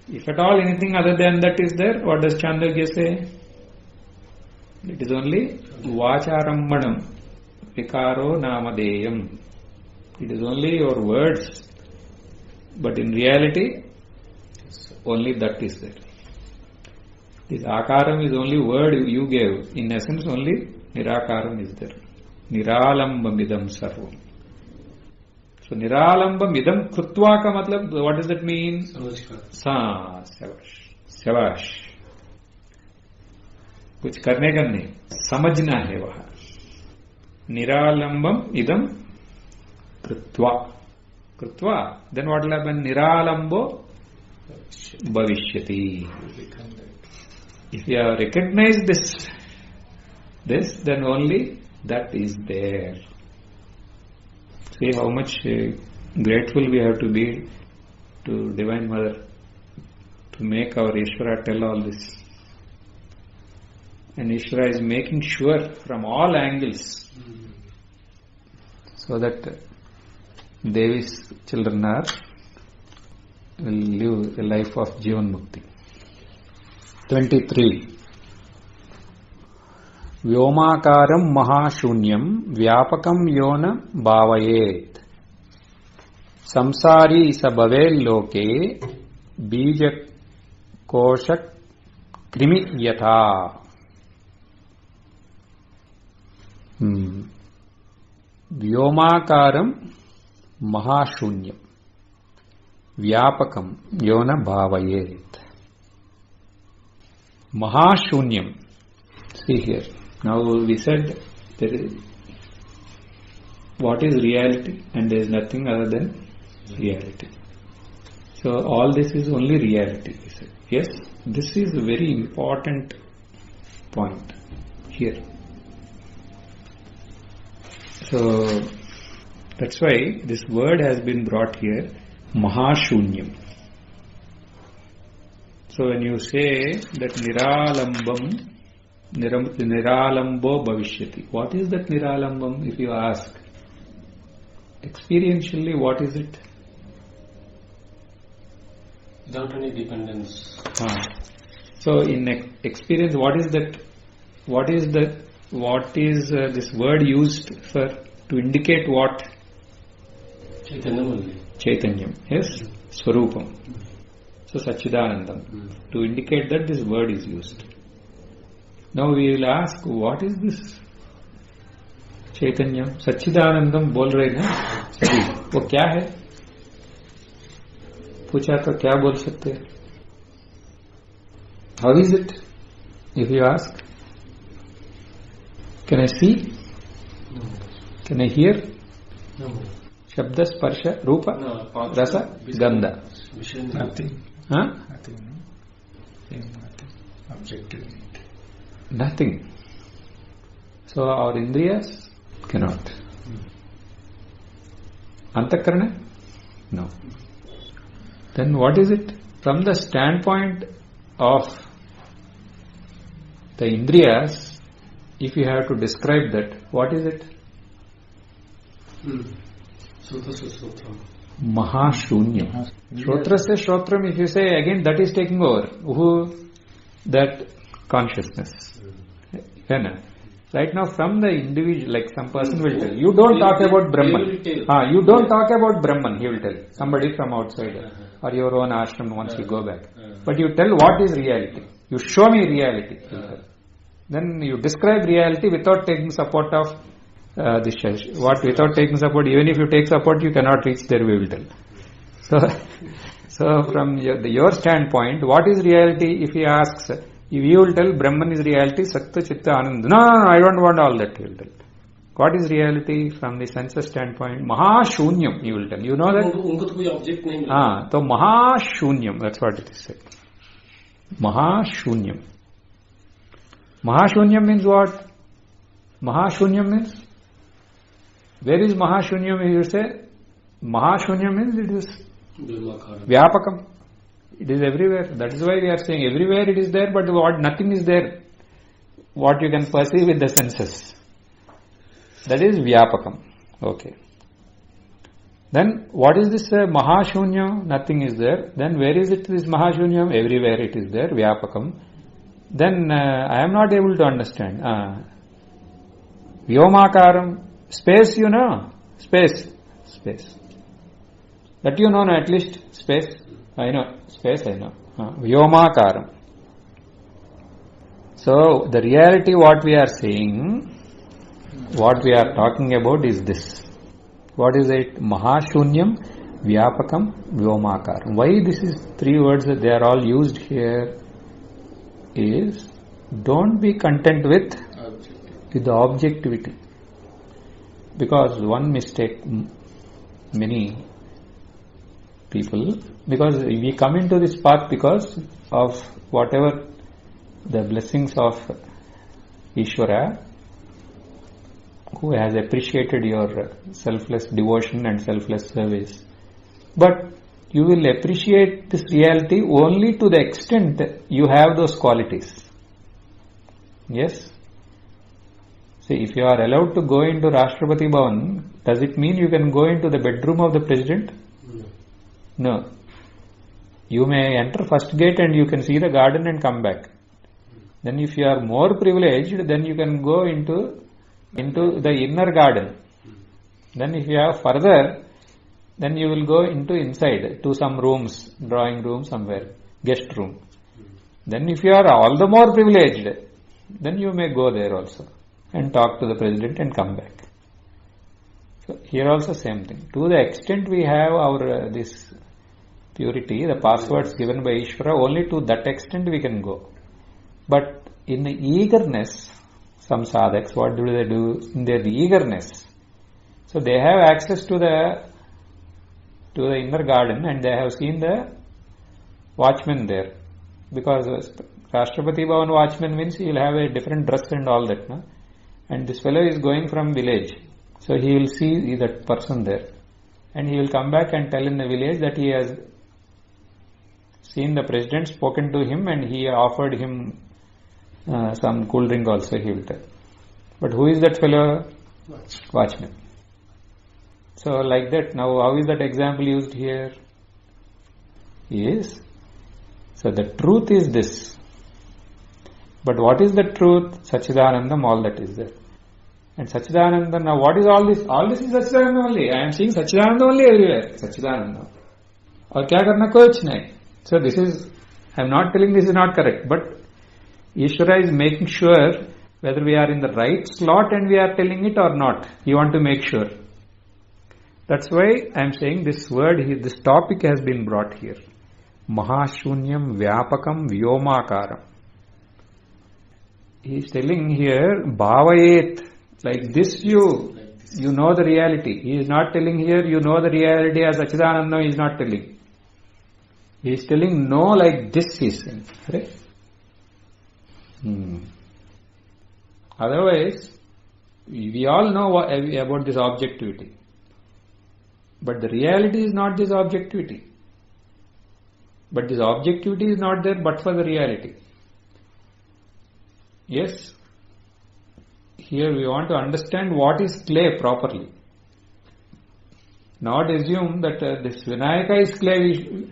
If at all anything other than that is there, what does Chandogya say? It is only Vacharammanam, Vikaro Namadeyam. It is only your words. But in reality, only that is there. This Akaram is only word you gave. In essence, only Nirakaram is there. Niralambam idam sarvam. So Niralambam idam krutva ka matlab, what does that mean? Shabash. कुछ करने का नहीं, समझना है वहां. Niralambam idam krutva. Then what will happen? Niralambo bhavishyati. If you have recognized this, then only that is there. See how much grateful we have to be to Divine Mother to make our Ishvara tell all this. And Ishvara is making sure from all angles so that Devi's children will live a life of Jivan Mukti. 23. Vyomakaram mahashunyam vyapakam yona bhavayet. Samsari sabhavel loke bija koshak krimi yatha. Vyomakaram mahashunyam vyapakam yona bhavayet. Mahashunyam. See here. Now we said there is what is reality, and there is nothing other than reality. So all this is only reality. Yes, this is a very important point here. So that's why this word has been brought here, Mahashunyam. So when you say that Niralambo Bhavishyati, what is that Niralambam if you ask? Experientially, what is it? Without any dependence. So in experience, what is that? What is this word used for to indicate what? Chaitanyam. Yes, Swarupam. So Sachidanandam. To indicate that this word is used. Now we will ask, what is this Chaitanyam? Sachidanandam बोल रहे ना? सही. वो क्या है? पूछा तो क्या बोल सकते हैं? How is it? If you ask, can I see? No. Can I hear? No. Shabda, Sparsha, Rupa, No, Rasa, Gandha. Nothing. Huh? Nothing. Nothing. Objective. Nothing. So our Indriyas cannot. Antakarana? No. Then what is it? From the standpoint of the Indriyas, if you have to describe that, what is it? Mahashunyam. Shrotrasya Shrotram, if you say again, that is taking over. Who? That consciousness. Right now, from the individual, like some person will tell, you don't talk about Brahman. You don't talk about Brahman, he will tell. Somebody from outside or your own ashram once you go back. But you tell what is reality. You show me reality. Then you describe reality without taking support of this. What without taking support? Even if you take support, you cannot reach there. We will tell. So from your standpoint, what is reality? If he asks, if you will tell Brahman is reality, Sakta, Chitta, Ananda. No, I don't want all that. He will tell. What is reality from the senses standpoint? Mahashunyam. You will tell. You know that. So Mahashunyam. That's what it is said. Mahashunyam. Mahashunyam means what? Mahashunyam means? Where is Mahashunyam? You say Mahashunyam means it is Vyapakam. It is everywhere. That is why we are saying everywhere it is there, but nothing is there. What you can perceive with the senses. That is Vyapakam. Okay. Then what is this Mahashunya? Nothing is there. Then where is it, this Mahashunyam? Everywhere it is there, Vyapakam. Then I am not able to understand. Vyomakaram. Space, you know. Space. That you know, at least. Space. I know. Space, I know. Vyomakaram. So, the reality what we are saying, what we are talking about is this. What is it? Mahashunyam, Vyapakam, Vyomakaram. Why this is three words that they are all used here is, don't be content with the objectivity. Because one mistake, many people, because we come into this path because of whatever the blessings of Ishvara, who has appreciated your selfless devotion and selfless service. But you will appreciate this reality only to the extent you have those qualities. Yes? See, if you are allowed to go into Rashtrapati Bhavan, does it mean you can go into the bedroom of the president? No. You may enter first gate and you can see the garden and come back. Then if you are more privileged, then you can go into the inner garden. Then if you have further, then you will go into inside to some rooms, drawing room somewhere, guest room. Then if you are all the more privileged, then you may go there also and talk to the president and come back. So here also same thing. To the extent we have our this purity, the passwords given by Ishvara, only to that extent we can go. But in the eagerness, some sadhaks, what do they do? In their eagerness, so they have access to the to the inner garden and they have seen the watchman there. Because Rashtrapati Bhavan watchman means he will have a different dress and all that. No? And this fellow is going from village. So he will see that person there. And he will come back and tell in the village that he has seen the president, spoken to him, and he offered him some cool drink also, he will tell. But who is that fellow? Watchman. So like that, now how is that example used here? Yes. So the truth is this. But what is the truth? Sachidanandam, all that is there. And Sachidananda, now what is all this? All this is Sachidananda only. I am seeing Sachidananda only everywhere. Sachidananda. Aur kya karna? Kuch nahi. So this is, I am not telling this is not correct, but Ishvara is making sure whether we are in the right slot and we are telling it or not. You want to make sure. That's why I am saying this word, this topic has been brought here. Mahashunyam Vyapakam Vyomakaram. He is telling here, Bhavayet, like this you know the reality. He is not telling here, you know the reality as Achidananda, he is not telling. He is telling, no, like this he is saying. Right? Otherwise, we all know about this objectivity. But the reality is not this objectivity. But this objectivity is not there but for the reality. Yes. Here we want to understand what is clay properly. Not assume that this Vinayaka is clay.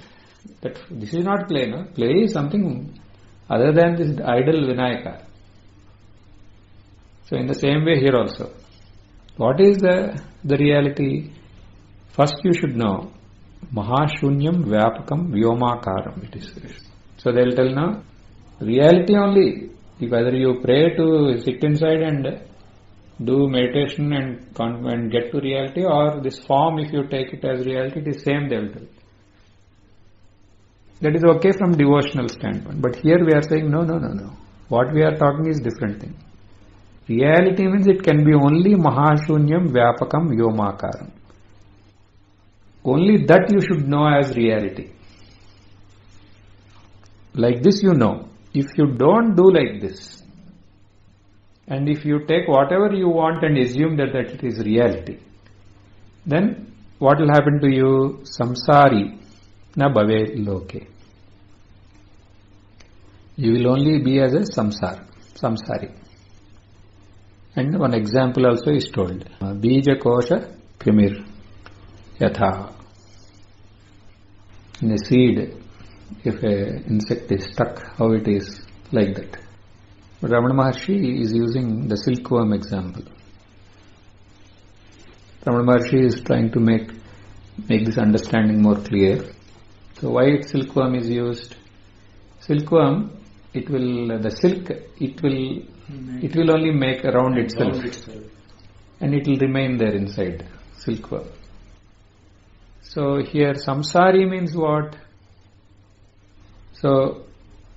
That this is not clay, no? Clay is something other than this idol Vinayaka. So in the same way here also. What is the reality? First you should know. Mahashunyam Vyapakam Vyomakaram. It is. So they will tell now, reality only. If either you pray to sit inside and do meditation and get to reality, or this form, if you take it as reality, it is same, they will tell. That is okay from devotional standpoint. But here we are saying, no. What we are talking is different thing. Reality means it can be only Mahashunyam Vyapakam Vyomakaram. Only that you should know as reality. Like this you know. If you don't do like this, and if you take whatever you want and assume that it is reality, then what will happen to you? Samsari na bhave loke. You will only be as a samsari. And one example also is told. Bija kosha pimir yatha. In a seed, if an insect is stuck, how it is, like that. But Ramana Maharshi is using the silkworm example. Ramana Maharshi is trying to make this understanding more clear. So why silkworm is used? Silkworm, it will only make around itself. And it will remain there inside, silkworm. So here samsari means what? So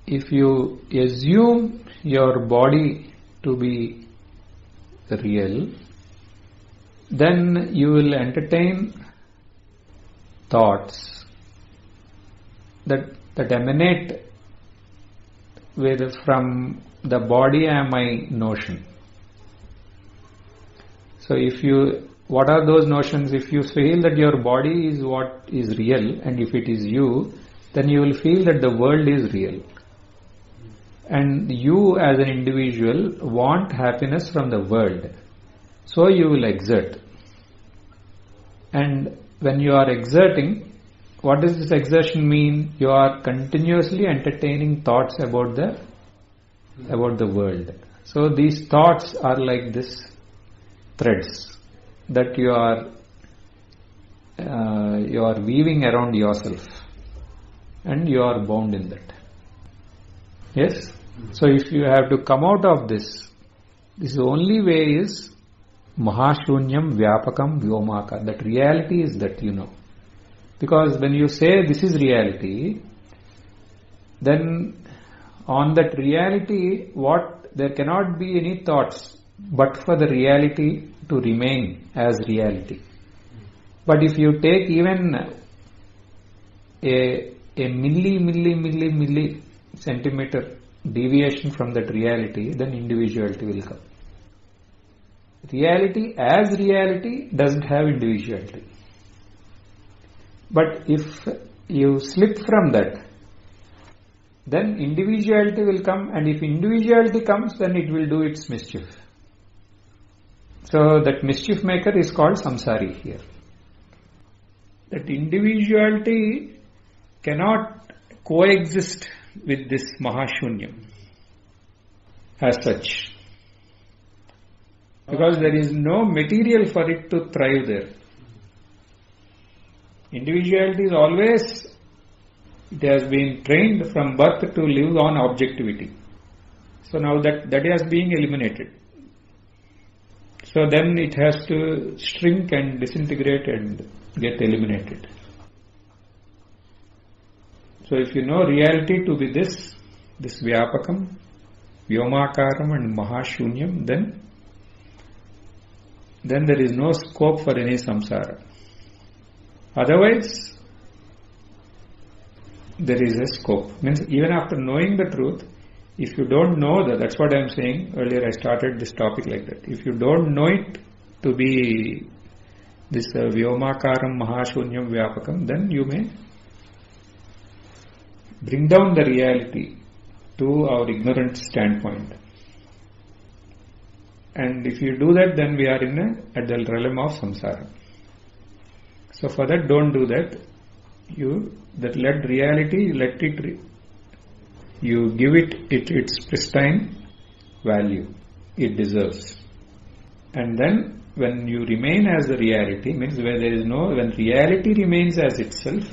if you assume your body to be real, then you will entertain thoughts that emanate from the body am I notion. So what are those notions? If you feel that your body is what is real, and if it is you, then you will feel that the world is real. And you as an individual want happiness from the world. So you will exert. And when you are exerting, what does this exertion mean? You are continuously entertaining thoughts about the world. So these thoughts are like this threads that you are weaving around yourself, and you are bound in that. Yes? So if you have to come out of this only way is Mahashunyam Vyapakam Vyomaka. That reality is that, Because when you say this is reality, then on that reality, there cannot be any thoughts but for the reality to remain as reality. But if you take even a milli centimeter deviation from that reality, then individuality will come. Reality as reality doesn't have individuality. But if you slip from that, then individuality will come, and if individuality comes, then it will do its mischief. So that mischief maker is called samsari here. That individuality cannot coexist with this mahashunyam as such, because there is no material for it to thrive there. Individuality is always, it has been trained from birth to live on objectivity. So now that is being eliminated. So then it has to shrink and disintegrate and get eliminated. So if you know reality to be this vyapakam, vyomakaram and mahashunyam, then there is no scope for any samsara. Otherwise, there is a scope. Means even after knowing the truth, if you don't know that's what I am saying earlier, I started this topic like that. If you don't know it to be this vyomakaram, mahashunyam, vyapakam, then you may bring down the reality to our ignorant standpoint. And if you do that, then we are at the realm of samsara. So for that, don't do that. Let reality, you give it its pristine value it deserves. And then when you remain as the reality, means when reality remains as itself,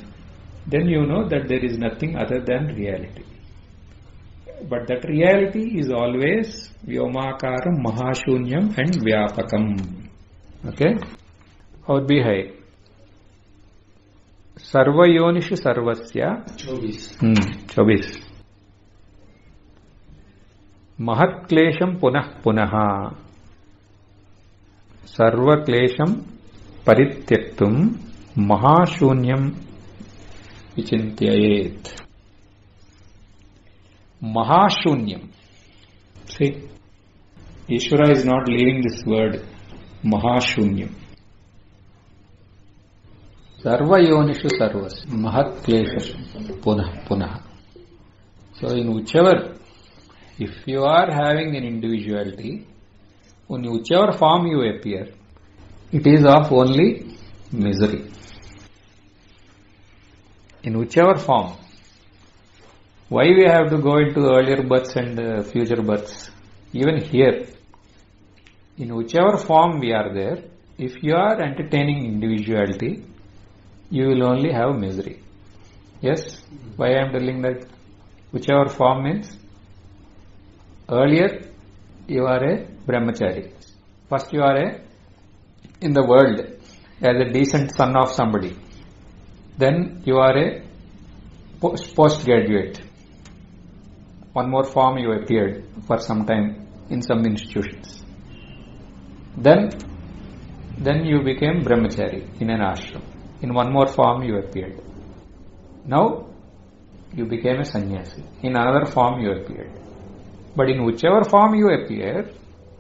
then you know that there is nothing other than reality. But that reality is always vyomakaram, mahashunyam and vyapakam. Okay? Or be high. Sarvayonishu sarvasya 24. Mahat klesham punah punaha. Sarva klesham parityaktum mahashunyam vichintyayet. Mahashunyam. See, Ishvara is not leaving this word mahashunyam. Sarvayonishu sarvas. Mahat klesham punah. So in whichever, if you are having an individuality, in whichever form you appear, it is of only misery. In whichever form. Why we have to go into earlier births and future births? Even here, in whichever form we are there, if you are entertaining individuality, you will only have misery. Yes? Why I am telling that? Whichever form means, earlier you are a brahmachari. First you are in the world as a decent son of somebody. Then you are a postgraduate. One more form you appeared for some time in some institutions. Then you became brahmachari in an ashram. In one more form you appeared. Now you became a sannyasi. In another form you appeared. But in whichever form you appear,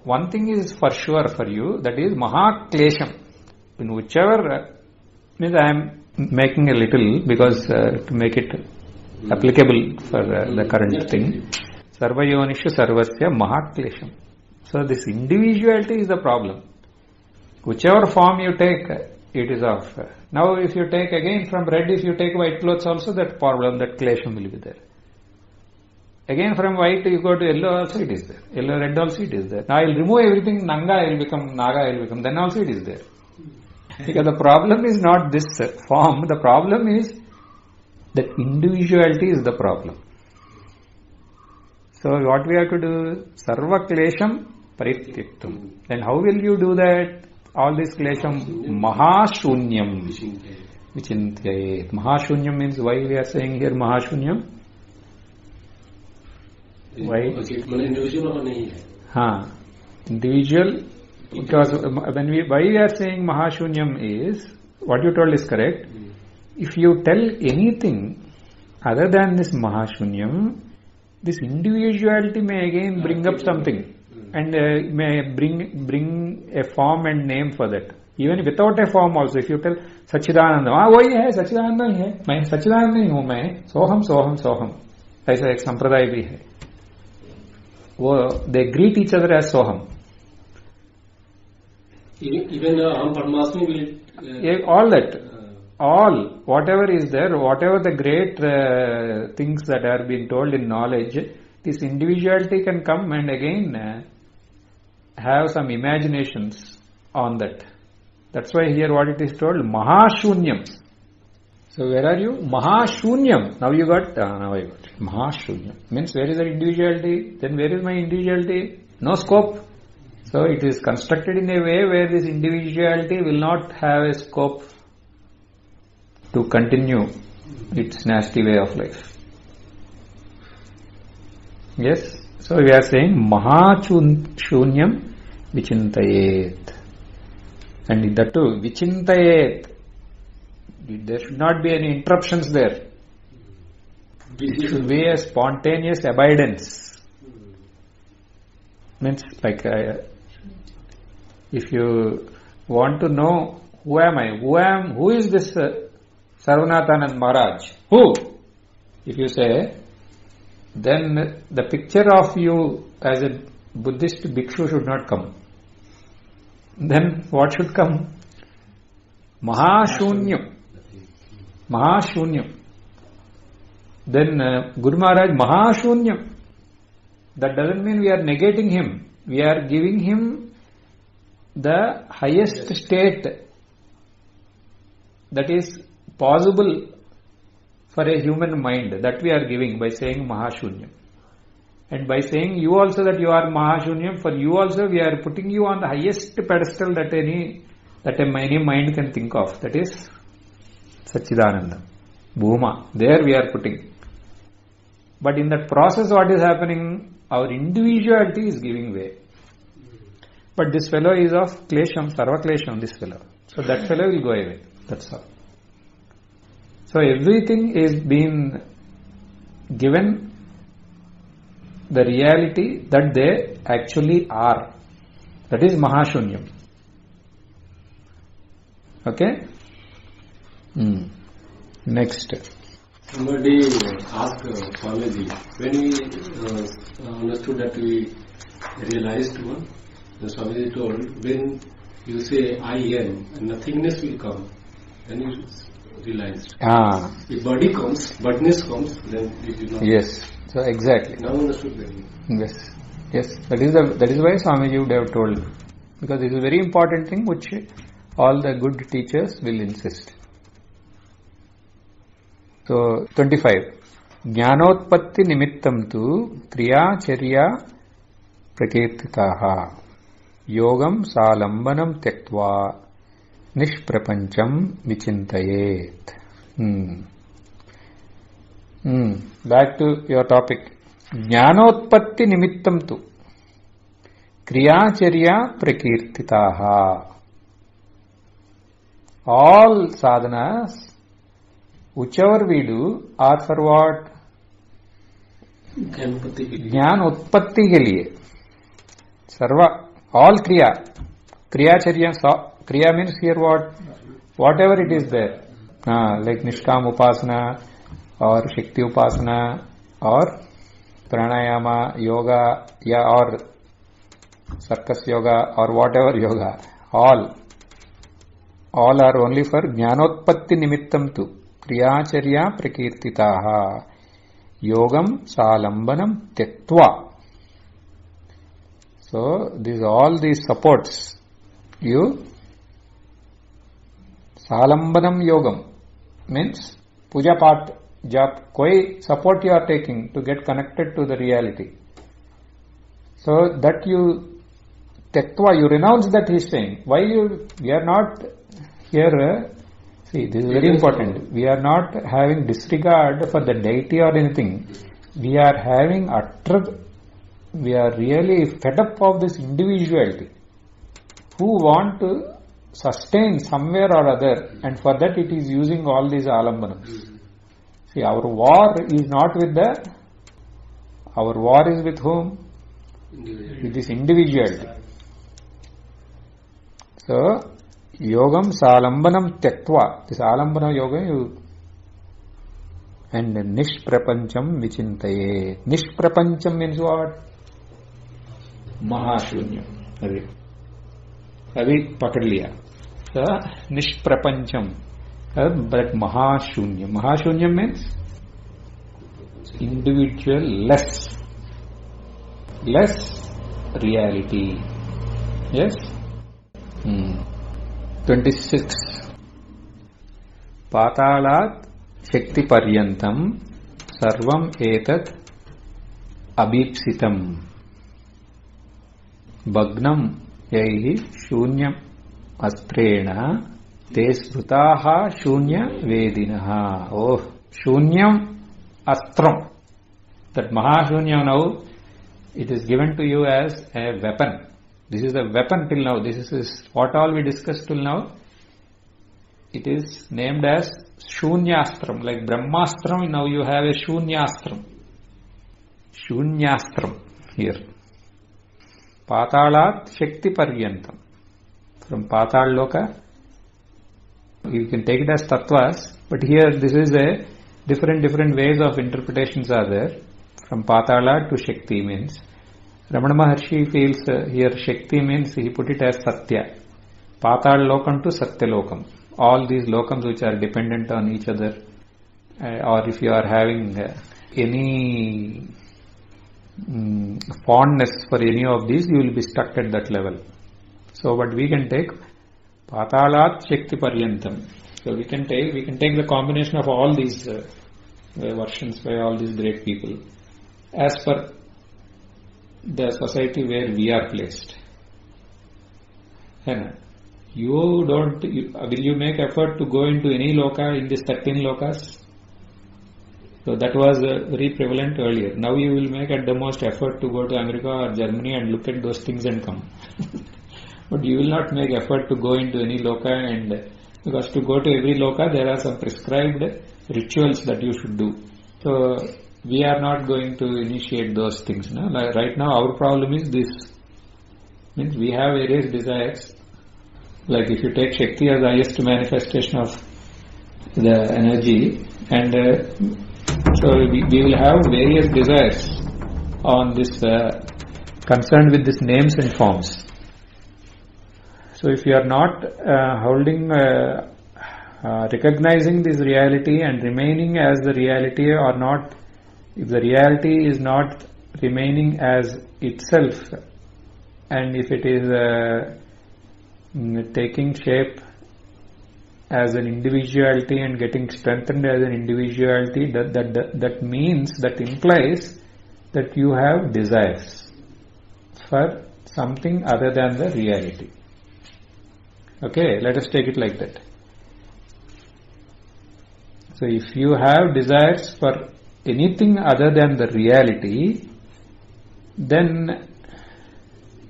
one thing is for sure for you, that is mahaklesham. In whichever, means I am making a little because to make it applicable for the current thing. Sarvayonishu sarvasya mahaklesham. So this individuality is the problem. Whichever form you take, it is of. Now if you take again from red, if you take white clothes also, that problem, that klesham will be there. Again from white you go to yellow also it is there. Yellow, red also it is there. Now I will remove everything, Nanga I will become, Naga I will become, then also it is there. Because the problem is not this form, the problem is that individuality is the problem. So what we have to do? Sarva klesham parityaktum. Then how will you do that? All this klesham mahashunyam vichintyayet. Mahashunyam means why we are saying here mahashunyam? Why? Individual. Because why we are saying mahashunyam is, what you told is correct. if you tell anything other than this Mahashunyam, this individuality may again bring up something and may bring a form and name for that. Even without a form also, if you tell Sachidananda, वही है, सच्चिदानंद ही है, मैं सच्चिदानंद नहीं हूँ, मैं सोहम सोहम सोहम, ऐसा एक संप्रदाय भी है, वो they greet each other as soham. Even हम परमात्मा will all that, all whatever is there, whatever the great things that are being told in knowledge, this individuality can come and again have some imaginations on that. That's why here what it is told, Mahashunyam. So where are you? Mahashunyam. Now you got, now I got it. Mahashunyam. Means where is the individuality? Then where is my individuality? No scope. So it is constructed in a way where this individuality will not have a scope to continue its nasty way of life. Yes? So we are saying Mahashunyam Vichintayet. And that too, Vichintayet. There should not be any interruptions there. It should be a spontaneous abidance. Means like if you want to know who am I, who is this Sarvanathanand Maharaj? Who? If you say, then the picture of you as a Buddhist bhikshu should not come. Then what should come? Mahashunyam. Mahashunyam. Then Guru Maharaj Mahashunyam. That doesn't mean we are negating him. We are giving him the highest state that is possible for a human mind. That we are giving by saying Mahashunyam. And by saying you also that you are Mahashunyam, for you also we are putting you on the highest pedestal that any mind can think of. That is Sachidananda. Bhuma. There we are putting. But in that process what is happening? Our individuality is giving way. But this fellow is of Klesham, Sarva Klesham, this fellow. So that fellow will go away. That's all. So everything is being given the reality that they actually are. That is Mahashunyam. Okay? Next. Somebody asked Swamiji, when we understood that we realized one, the Swamiji told, when you say I am, nothingness will come. Then you realized. If body comes, bodiness comes, then it will not. Yes. So exactly. Now understood then. Yes. Yes. That is why Swamiji would have told. Because it is a very important thing which all the good teachers will insist. So 25. Jnanotpatti nimittam tu kriya charya prakirtitaha yogam salambanam tyaktva nishprapancham vichintayet. Back to your topic. Jnanotpatti nimittam tu kriya charya prakirtitaha. All sadhanas whichever we do are for what? Jnana utpatti ke liye. Sarva, all kriya. Kriyacharya, kriya means here what? Whatever it is there. Like Nishkam Upasana or Shakti Upasana or Pranayama, Yoga, or Circus Yoga or whatever yoga. All are only for Jnanotpatti nimittam tu. Kriyacharya prakirtitaha yogam salambanam tyaktva. So all these supports you. Salambanam yogam means puja path jap, koi support you are taking to get connected to the reality. So that you tyaktva, you renounce that he is saying. Why we are not here. See, this is very important. We are not having disregard for the deity or anything. We are really fed up of this individuality. Who want to sustain somewhere or other, and for that it is using all these alambanams. See, our war is not with our war is with whom? With this individuality. So, yogam salambanam tyaktva. This alambana yoga, and nishprapancham vichintaye. Nishprapancham means what? Mahashunyam. Abhi pakad liya. So, nishprapancham. But mahashunyam. Mahashunyam means individual, less reality. Yes? 26. Patalat shakti paryantam sarvam etat abhipsitam bhagnam yaihi shunyam astrena te smrutaha shunya vedinaha. Oh, shunyam astram. That mahashunyam now, it is given to you as a weapon. This is the weapon till now. This is what all we discussed till now. It is named as Shunyastram. Like Brahmastram, now you have a Shunyastram. Shunyastram here. Patalat Shakti Paryantam. From Patal Loka, you can take it as Tattvas, but here this is a different ways of interpretations are there. From Patala to Shakti means. Ramana Maharshi feels here Shakti means he put it as Satya. Patal Lokam to Satya Lokam. All these lokams which are dependent on each other, or if you are having any fondness for any of these, you will be stuck at that level. So, but we can take Patalat Shakti Paryantam. So we can take the combination of all these versions by all these great people as per the society where we are placed. Will you make effort to go into any loka in these 13 lokas? So that was very prevalent earlier. Now you will make at the most effort to go to America or Germany and look at those things and come. But you will not make effort to go into any loka, and because to go to every loka there are some prescribed rituals that you should do. So we are not going to initiate those things. No? Like right now our problem is this. Means we have various desires. Like if you take Shakti as the highest manifestation of the energy, and so we will have various desires on this concerned with these names and forms. So if you are not recognizing this reality and remaining as the reality, or not, if the reality is not remaining as itself, and if it is taking shape as an individuality and getting strengthened as an individuality, that means, that implies that you have desires for something other than the reality. Okay, let us take it like that. So if you have desires for anything other than the reality, then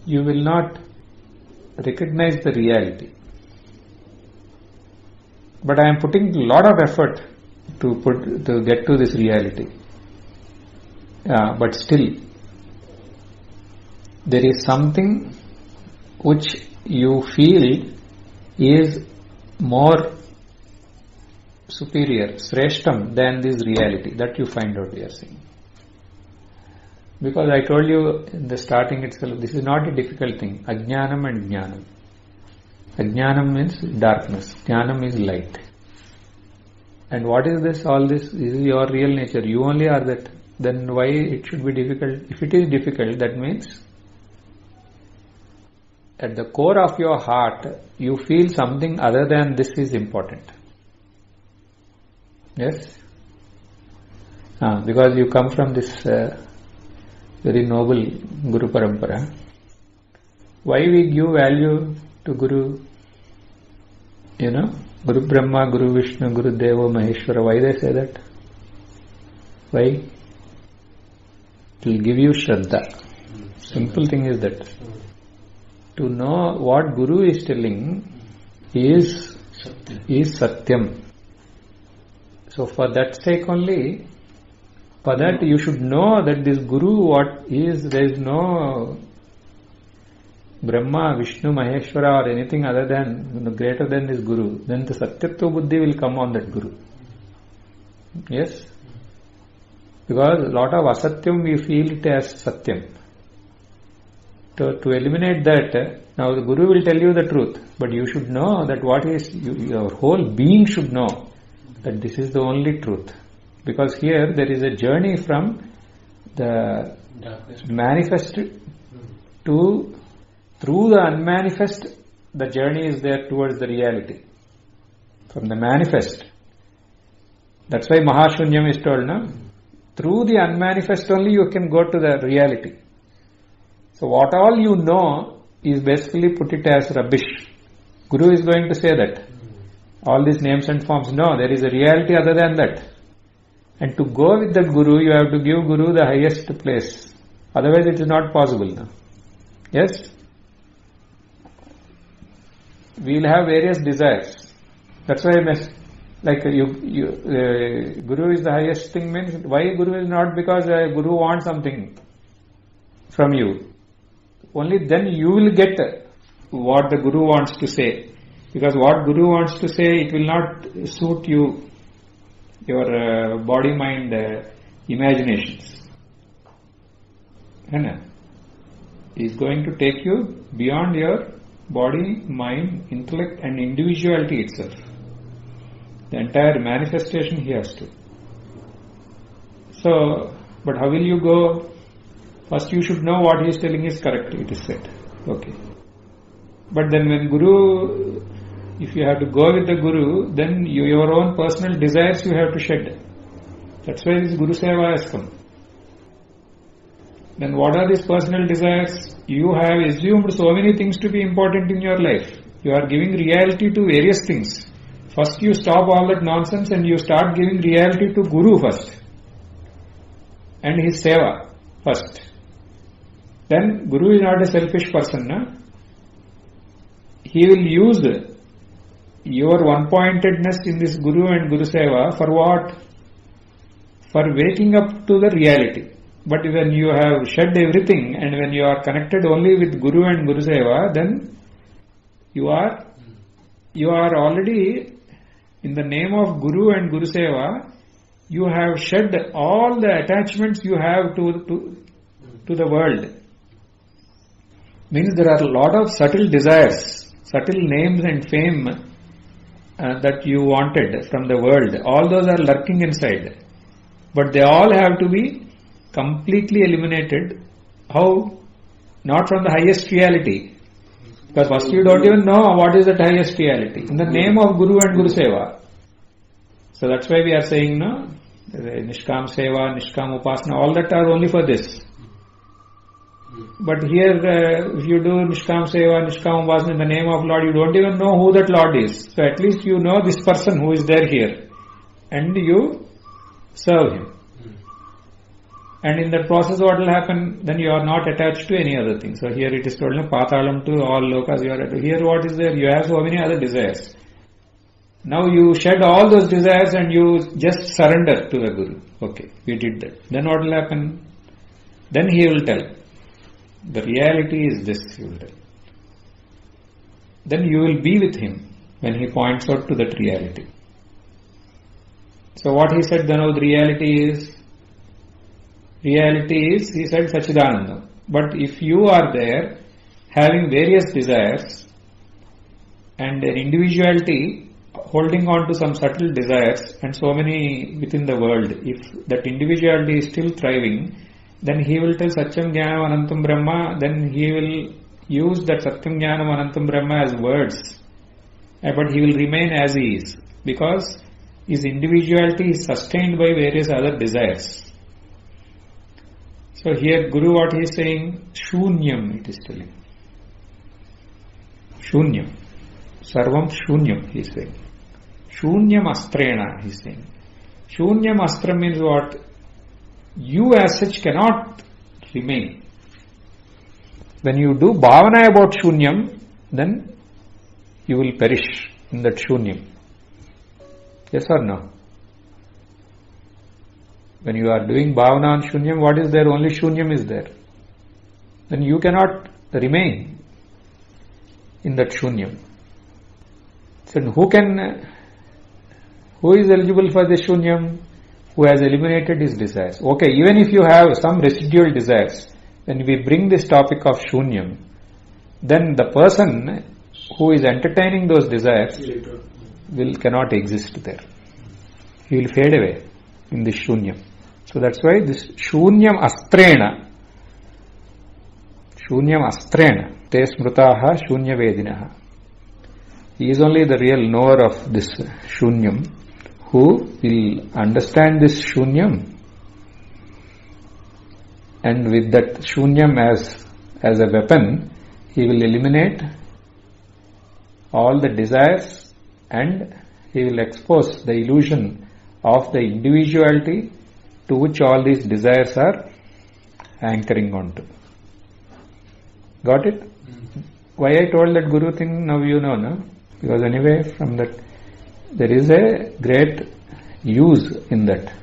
you will not recognize the reality. But I am putting a lot of effort to get to this reality. But still, there is something which you feel is more superior, sreshtam, than this reality. That you find out, we are saying. Because I told you in the starting itself, this is not a difficult thing. Ajnanam and Jnanam. Ajnanam means darkness. Jnanam is light. And what is this? All this is your real nature. You only are that. Then why it should be difficult? If it is difficult, that means at the core of your heart, you feel something other than this is important. Yes? Because you come from this very noble Guru Parampara. Why we give value to Guru? Guru Brahma, Guru Vishnu, Guru Deva, Maheshwara. Why they say that? Why? It will give you Shraddha. Simple thing is that. To know what Guru is telling, is Satyam. So for that sake only, for that you should know that this Guru what is, there is no Brahma, Vishnu, Maheshwara or anything other than, greater than this Guru. Then the Satyatva Buddhi will come on that Guru. Yes? Because a lot of Asatyam we feel it as Satyam. To eliminate that, now the Guru will tell you the truth, but you should know that what is, your whole being should know that this is the only truth. Because here there is a journey from the manifest to, through the unmanifest, the journey is there towards the reality. From the manifest. That's why Mahashunyam is told, no? Through the unmanifest only you can go to the reality. So what all you know is basically put it as rubbish. Guru is going to say that. All these names and forms, no, there is a reality other than that. And to go with that Guru, you have to give Guru the highest place. Otherwise it is not possible. No? Yes? We will have various desires. That's why like Guru is the highest thing means, why Guru is not? Because Guru wants something from you. Only then you will get what the Guru wants to say. Because what Guru wants to say, it will not suit you, your body, mind, imaginations. He is going to take you beyond your body, mind, intellect and individuality itself. The entire manifestation he has to. So, but how will you go? First you should know what he is telling is correct, it is said. Okay. But then when Guru, if you have to go with the Guru, then your own personal desires you have to shed. That's why this Guru Seva has come. Then what are these personal desires? You have assumed so many things to be important in your life. You are giving reality to various things. First you stop all that nonsense and you start giving reality to Guru first. And his Seva first. Then Guru is not a selfish person. No? He will use your one-pointedness in this Guru and Guru Seva for what? For waking up to the reality. But when you have shed everything and when you are connected only with Guru and Guru Seva, then you are already, in the name of Guru and Guru Seva, you have shed all the attachments you have to the world. Means there are a lot of subtle desires, subtle names and fame that you wanted from the world. All those are lurking inside. But they all have to be completely eliminated. How? Not from the highest reality. Because first you don't even know what is that highest reality. In the name of Guru and Guru Seva. So that's why we are saying, no, Nishkam Seva, Nishkam Upasana, all that are only for this. But here, if you do Nishkam Seva, Nishkam Upasana in the name of Lord, you don't even know who that Lord is. So at least you know this person who is there here. And you serve him. And in that process what will happen? Then you are not attached to any other thing. So here it is told, patalam to all lokas you are attached. Here what is there? You have so many other desires. Now you shed all those desires and you just surrender to the Guru. Okay, we did that. Then what will happen? Then he will tell. The reality is this, he will tell. Then you will be with him when he points out to that reality. So what he said then of the reality is, he said Sachidananda. But if you are there having various desires and an individuality holding on to some subtle desires and so many within the world, if that individuality is still thriving, then he will tell Satyam Jnanam Anantam Brahma, then he will use that Satyam Jnanam Anantam Brahma as words, but he will remain as he is, because his individuality is sustained by various other desires. So here Guru what he is saying, Shunyam it is telling. Shunyam. Sarvam Shunyam he is saying. Shunyam Astrena he is saying. Shunyam Astra means what? You as such cannot remain. When you do bhavana about Shunyam, then you will perish in that shunyam. Yes or no? When you are doing bhavana on shunyam, what is there? Only shunyam is there. Then you cannot remain in that shunyam. So who is eligible for this shunyam? Who has eliminated his desires. Okay, even if you have some residual desires, when we bring this topic of shunyam, then the person who is entertaining those desires cannot exist there. He will fade away in this shunyam. So that's why this shunyam astrena, te smrutaha shunya vedinaha. He is only the real knower of this shunyam, who will understand this shunyam, and with that shunyam as a weapon, he will eliminate all the desires, and he will expose the illusion of the individuality to which all these desires are anchoring onto. Got it? Why I told that guru thing, now you know, no? Because anyway, from that, there is a great use in that.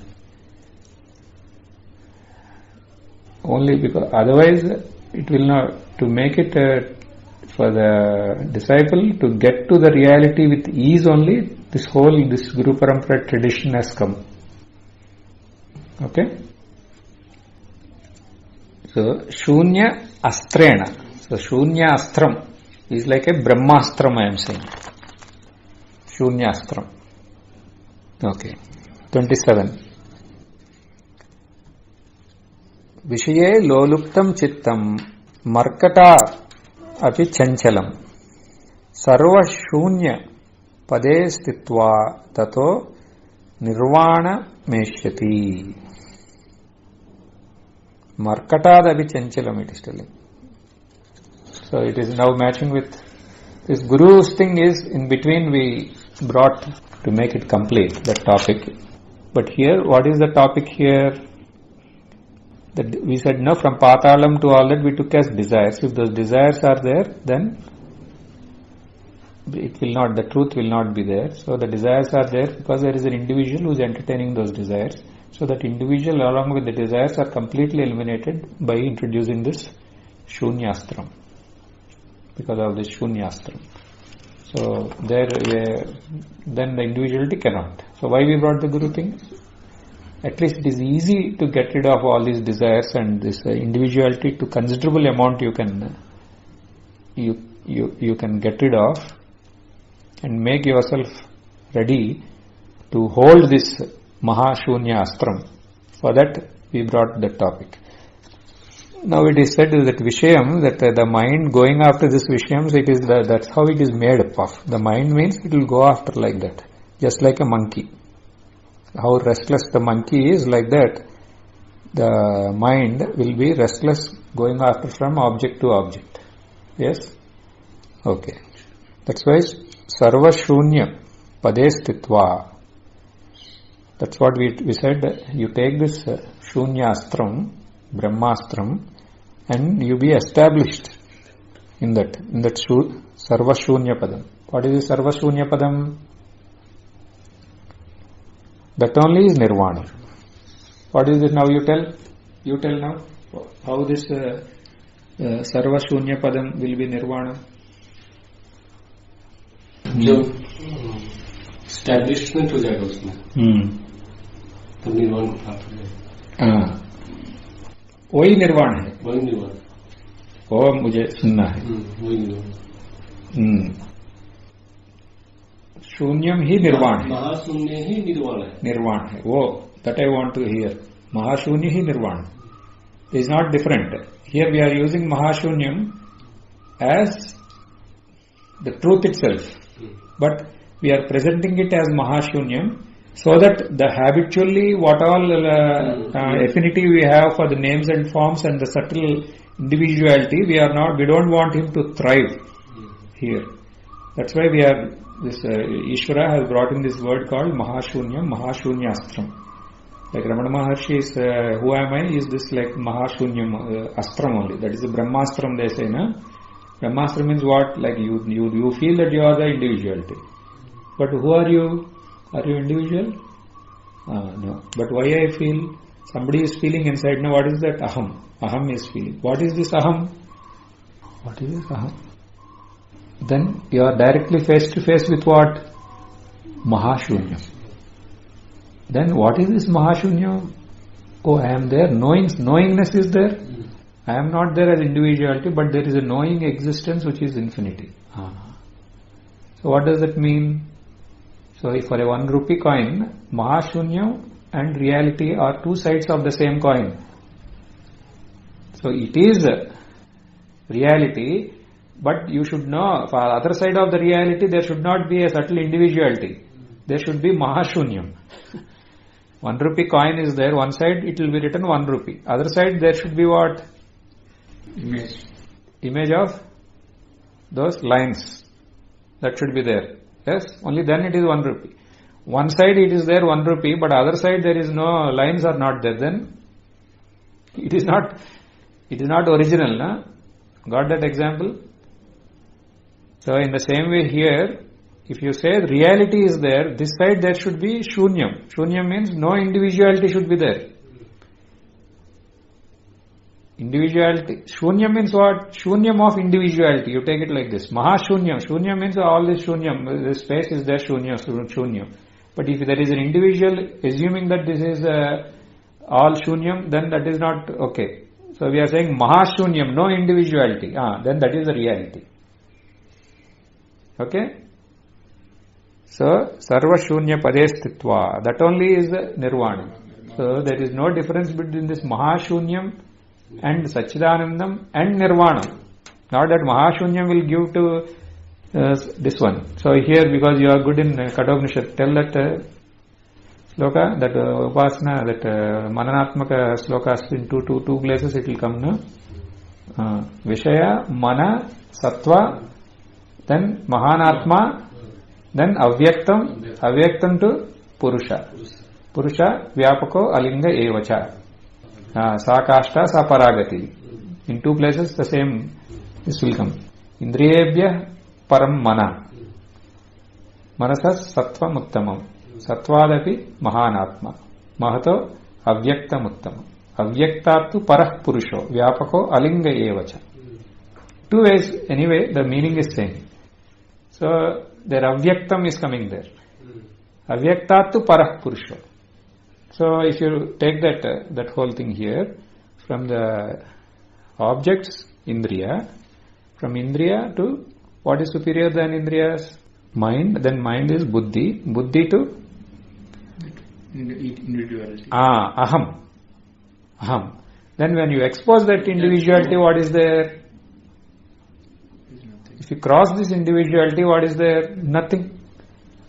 Only because otherwise it will not, to make it for the disciple to get to the reality with ease only, this Guru Parampara tradition has come. Okay? So, Shunya Astrena. So, Shunya Astram is like a Brahmastram, I am saying. Shunya Astram. Okay. 27. Vishaye loluptam chittam markata api chanchalam sarva shunya pade stitva tato nirvana meshyati. Markatad api chanchalam, it is telling. So it is now matching with this Guru's thing. Is in between we brought to make it complete, that topic. But here, what is the topic here? That we said, no, from patalam to all that we took as desires. If those desires are there, then it will not, the truth will not be there. So the desires are there because there is an individual who is entertaining those desires. So that individual along with the desires are completely eliminated by introducing this shunyastram. Because of this shunyastram. So there, then the individuality cannot. So why we brought the Guru thing? At least it is easy to get rid of all these desires and this individuality to considerable amount you can get rid of and make yourself ready to hold this Mahashunya Astram. For that we brought that topic. Now it is said that Vishayam, that the mind going after this Vishayam, so it is that's how it is made up of. The mind means it will go after like that, just like a monkey. How restless the monkey is, like that the mind will be restless going after from object to object. Yes? Okay. That's why Sarva Shunya Pade Stitva. That's what we said. You take this Shunya Astram, Brahmastram, and you be established in that Sarva Shunya Padam. What is the Sarva Shunya Padam? That only is Nirvana. What is it now? You tell now how this Sarva Shunya Padam will be Nirvana. जो establishment हो जाएगा उसमें, तो निर्वाण प्राप्त हो जाएगा. वही निर्वाण है. वही निर्वाण. वो मुझे सुनना है. वही निर्वाण. शून्यम ही निर्वाण है. महाशून्य ही निर्वाण है. निर्वाण है वो. That I want to hear. Mahashunya hi nirvana. It is not different. Here we are using Mahashunyam as the truth itself. But we are presenting it as Mahashunyam so that the habitually what all affinity we have for the names and forms and the subtle individuality, we don't want him to thrive here. That's why this Ishvara has brought in this word called Mahashunyam, Mahashunyastram. Like Ramana Maharshi is, who am I? Is this like Mahashunyam Astram only. That is the Brahmastram they say, na? Brahmastra means what? Like you feel that you are the individuality. But who are you? Are you individual? No. But why I feel? Somebody is feeling inside. Now what is that? Aham. Aham is feeling. What is this aham? What is this aham? Then you are directly face to face with what? Mahashunyam. Then what is this Mahashunyam? Oh, I am there. Knowingness is there. I am not there as individuality, but there is a knowing existence which is infinity. So what does that mean? So if for a 1 rupee coin, Mahashunyam and reality are two sides of the same coin. So it is reality, but you should know, for the other side of the reality, there should not be a subtle individuality. There should be Mahashunyam. 1 rupee coin is there, one side it will be written 1 rupee. Other side there should be what? Image of those lines. That should be there. Yes, only then it is 1 rupee. One side it is there 1 rupee, but other side there is no lines are not there. Then it is not original. Na? Got that example? So in the same way here, if you say reality is there, this side there should be shunyam. Shunyam means no individuality should be there. Individuality. Shunyam means what? Shunyam of individuality. You take it like this. Mahashunyam. Shunyam means all this shunyam. This space is there, shunyam. But if there is an individual, assuming that this is all shunyam, then that is not okay. So we are saying Mahashunyam, no individuality. Then that is the reality. Okay? So, sarva shunya padestitva. That only is the nirvana. So there is no difference between this Mahashunyam and Satchidanandam and Nirvana. Not that Mahashunyam will give to this one. So here, because you are good in Kathopanishad, tell that sloka, that upasana, that mananatmaka slokas in two places it will come. No? Vishaya, mana, sattva, then mahanatma, then avyaktam to purusha. Purusha, vyapako, alinga, evacha. Sa kashta, sa paragati. In 2 places the same, this will come. Indriyebhya param mana. Manasas sattvam uttamam. Sattvadapi mahanatma. Mahato avyaktam uttamam. Avyaktattu parah purusho. Vyapako, alinga, evacha. 2 ways, anyway, the meaning is same. So, their avyaktam is coming there. Avyaktattu parah purusho. So if you take that whole thing here, from the objects, indriya, from indriya to what is superior than indriyas? Mind, then mind is buddhi. Buddhi to? Individuality. Aham. Then when you expose that individuality, what is there? If you cross this individuality, what is there? Nothing.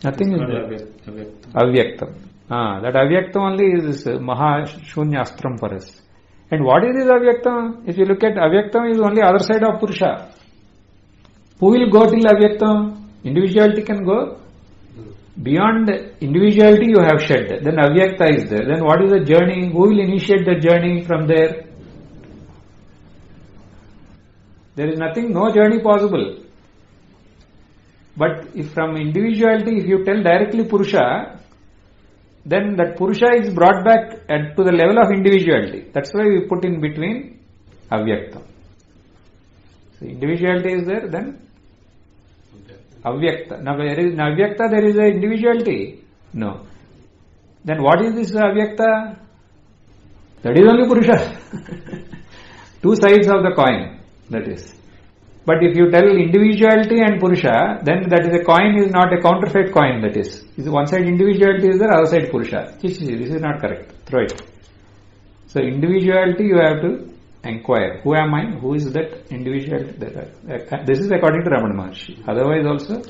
Nothing is there. Avyaktam. That avyaktam only is Mahashunya Astram for us. And what is this avyaktam? If you look at avyaktam, is only other side of Purusha. Who will go till avyaktam? Individuality can go. Beyond individuality you have shed. Then avyakta is there. Then what is the journey? Who will initiate the journey from there? There is nothing, no journey possible. But if from individuality, if you tell directly Purusha, then that Purusha is brought back to the level of individuality. That's why we put in between avyakta. So individuality is there, then avyakta. Now in avyakta there is a individuality? No. Then what is this avyakta? That is only Purusha. 2 sides of the coin, that is. But if you tell individuality and Purusha, then that is a coin is not a counterfeit coin, that is. One side individuality is there, other side Purusha. This is not correct. Throw it. So individuality you have to inquire. Who am I? Who is that individuality? This is according to Ramana Maharshi. Otherwise also,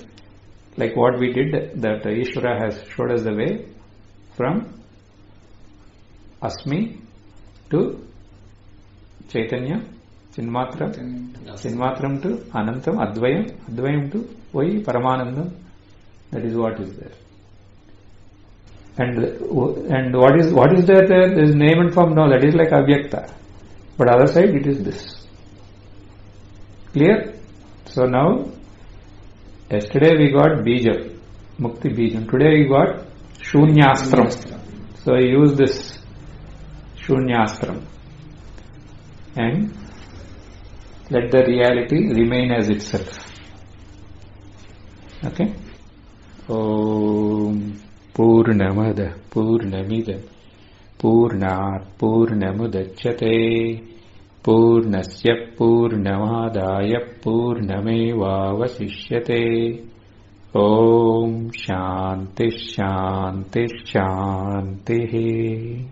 like what we did, that Ishvara has showed us the way from Asmi to Chaitanya, Chinmatram to Anantam, Advayam to Vai Paramanandam. That is what is there. And what is there? There is name and form. No, that is like avyakta. But other side it is this. Clear? So now, yesterday we got Bija, Mukti Bijam. Today we got Shunyastram. So I use this Shunyastram and let the reality remain as itself. Okay? Om Purnamada Purnamida Purnat Purnamudachyate Purnasya Purnamadaya Purnamevavasishyate. Om Shanti Shanti Shanti.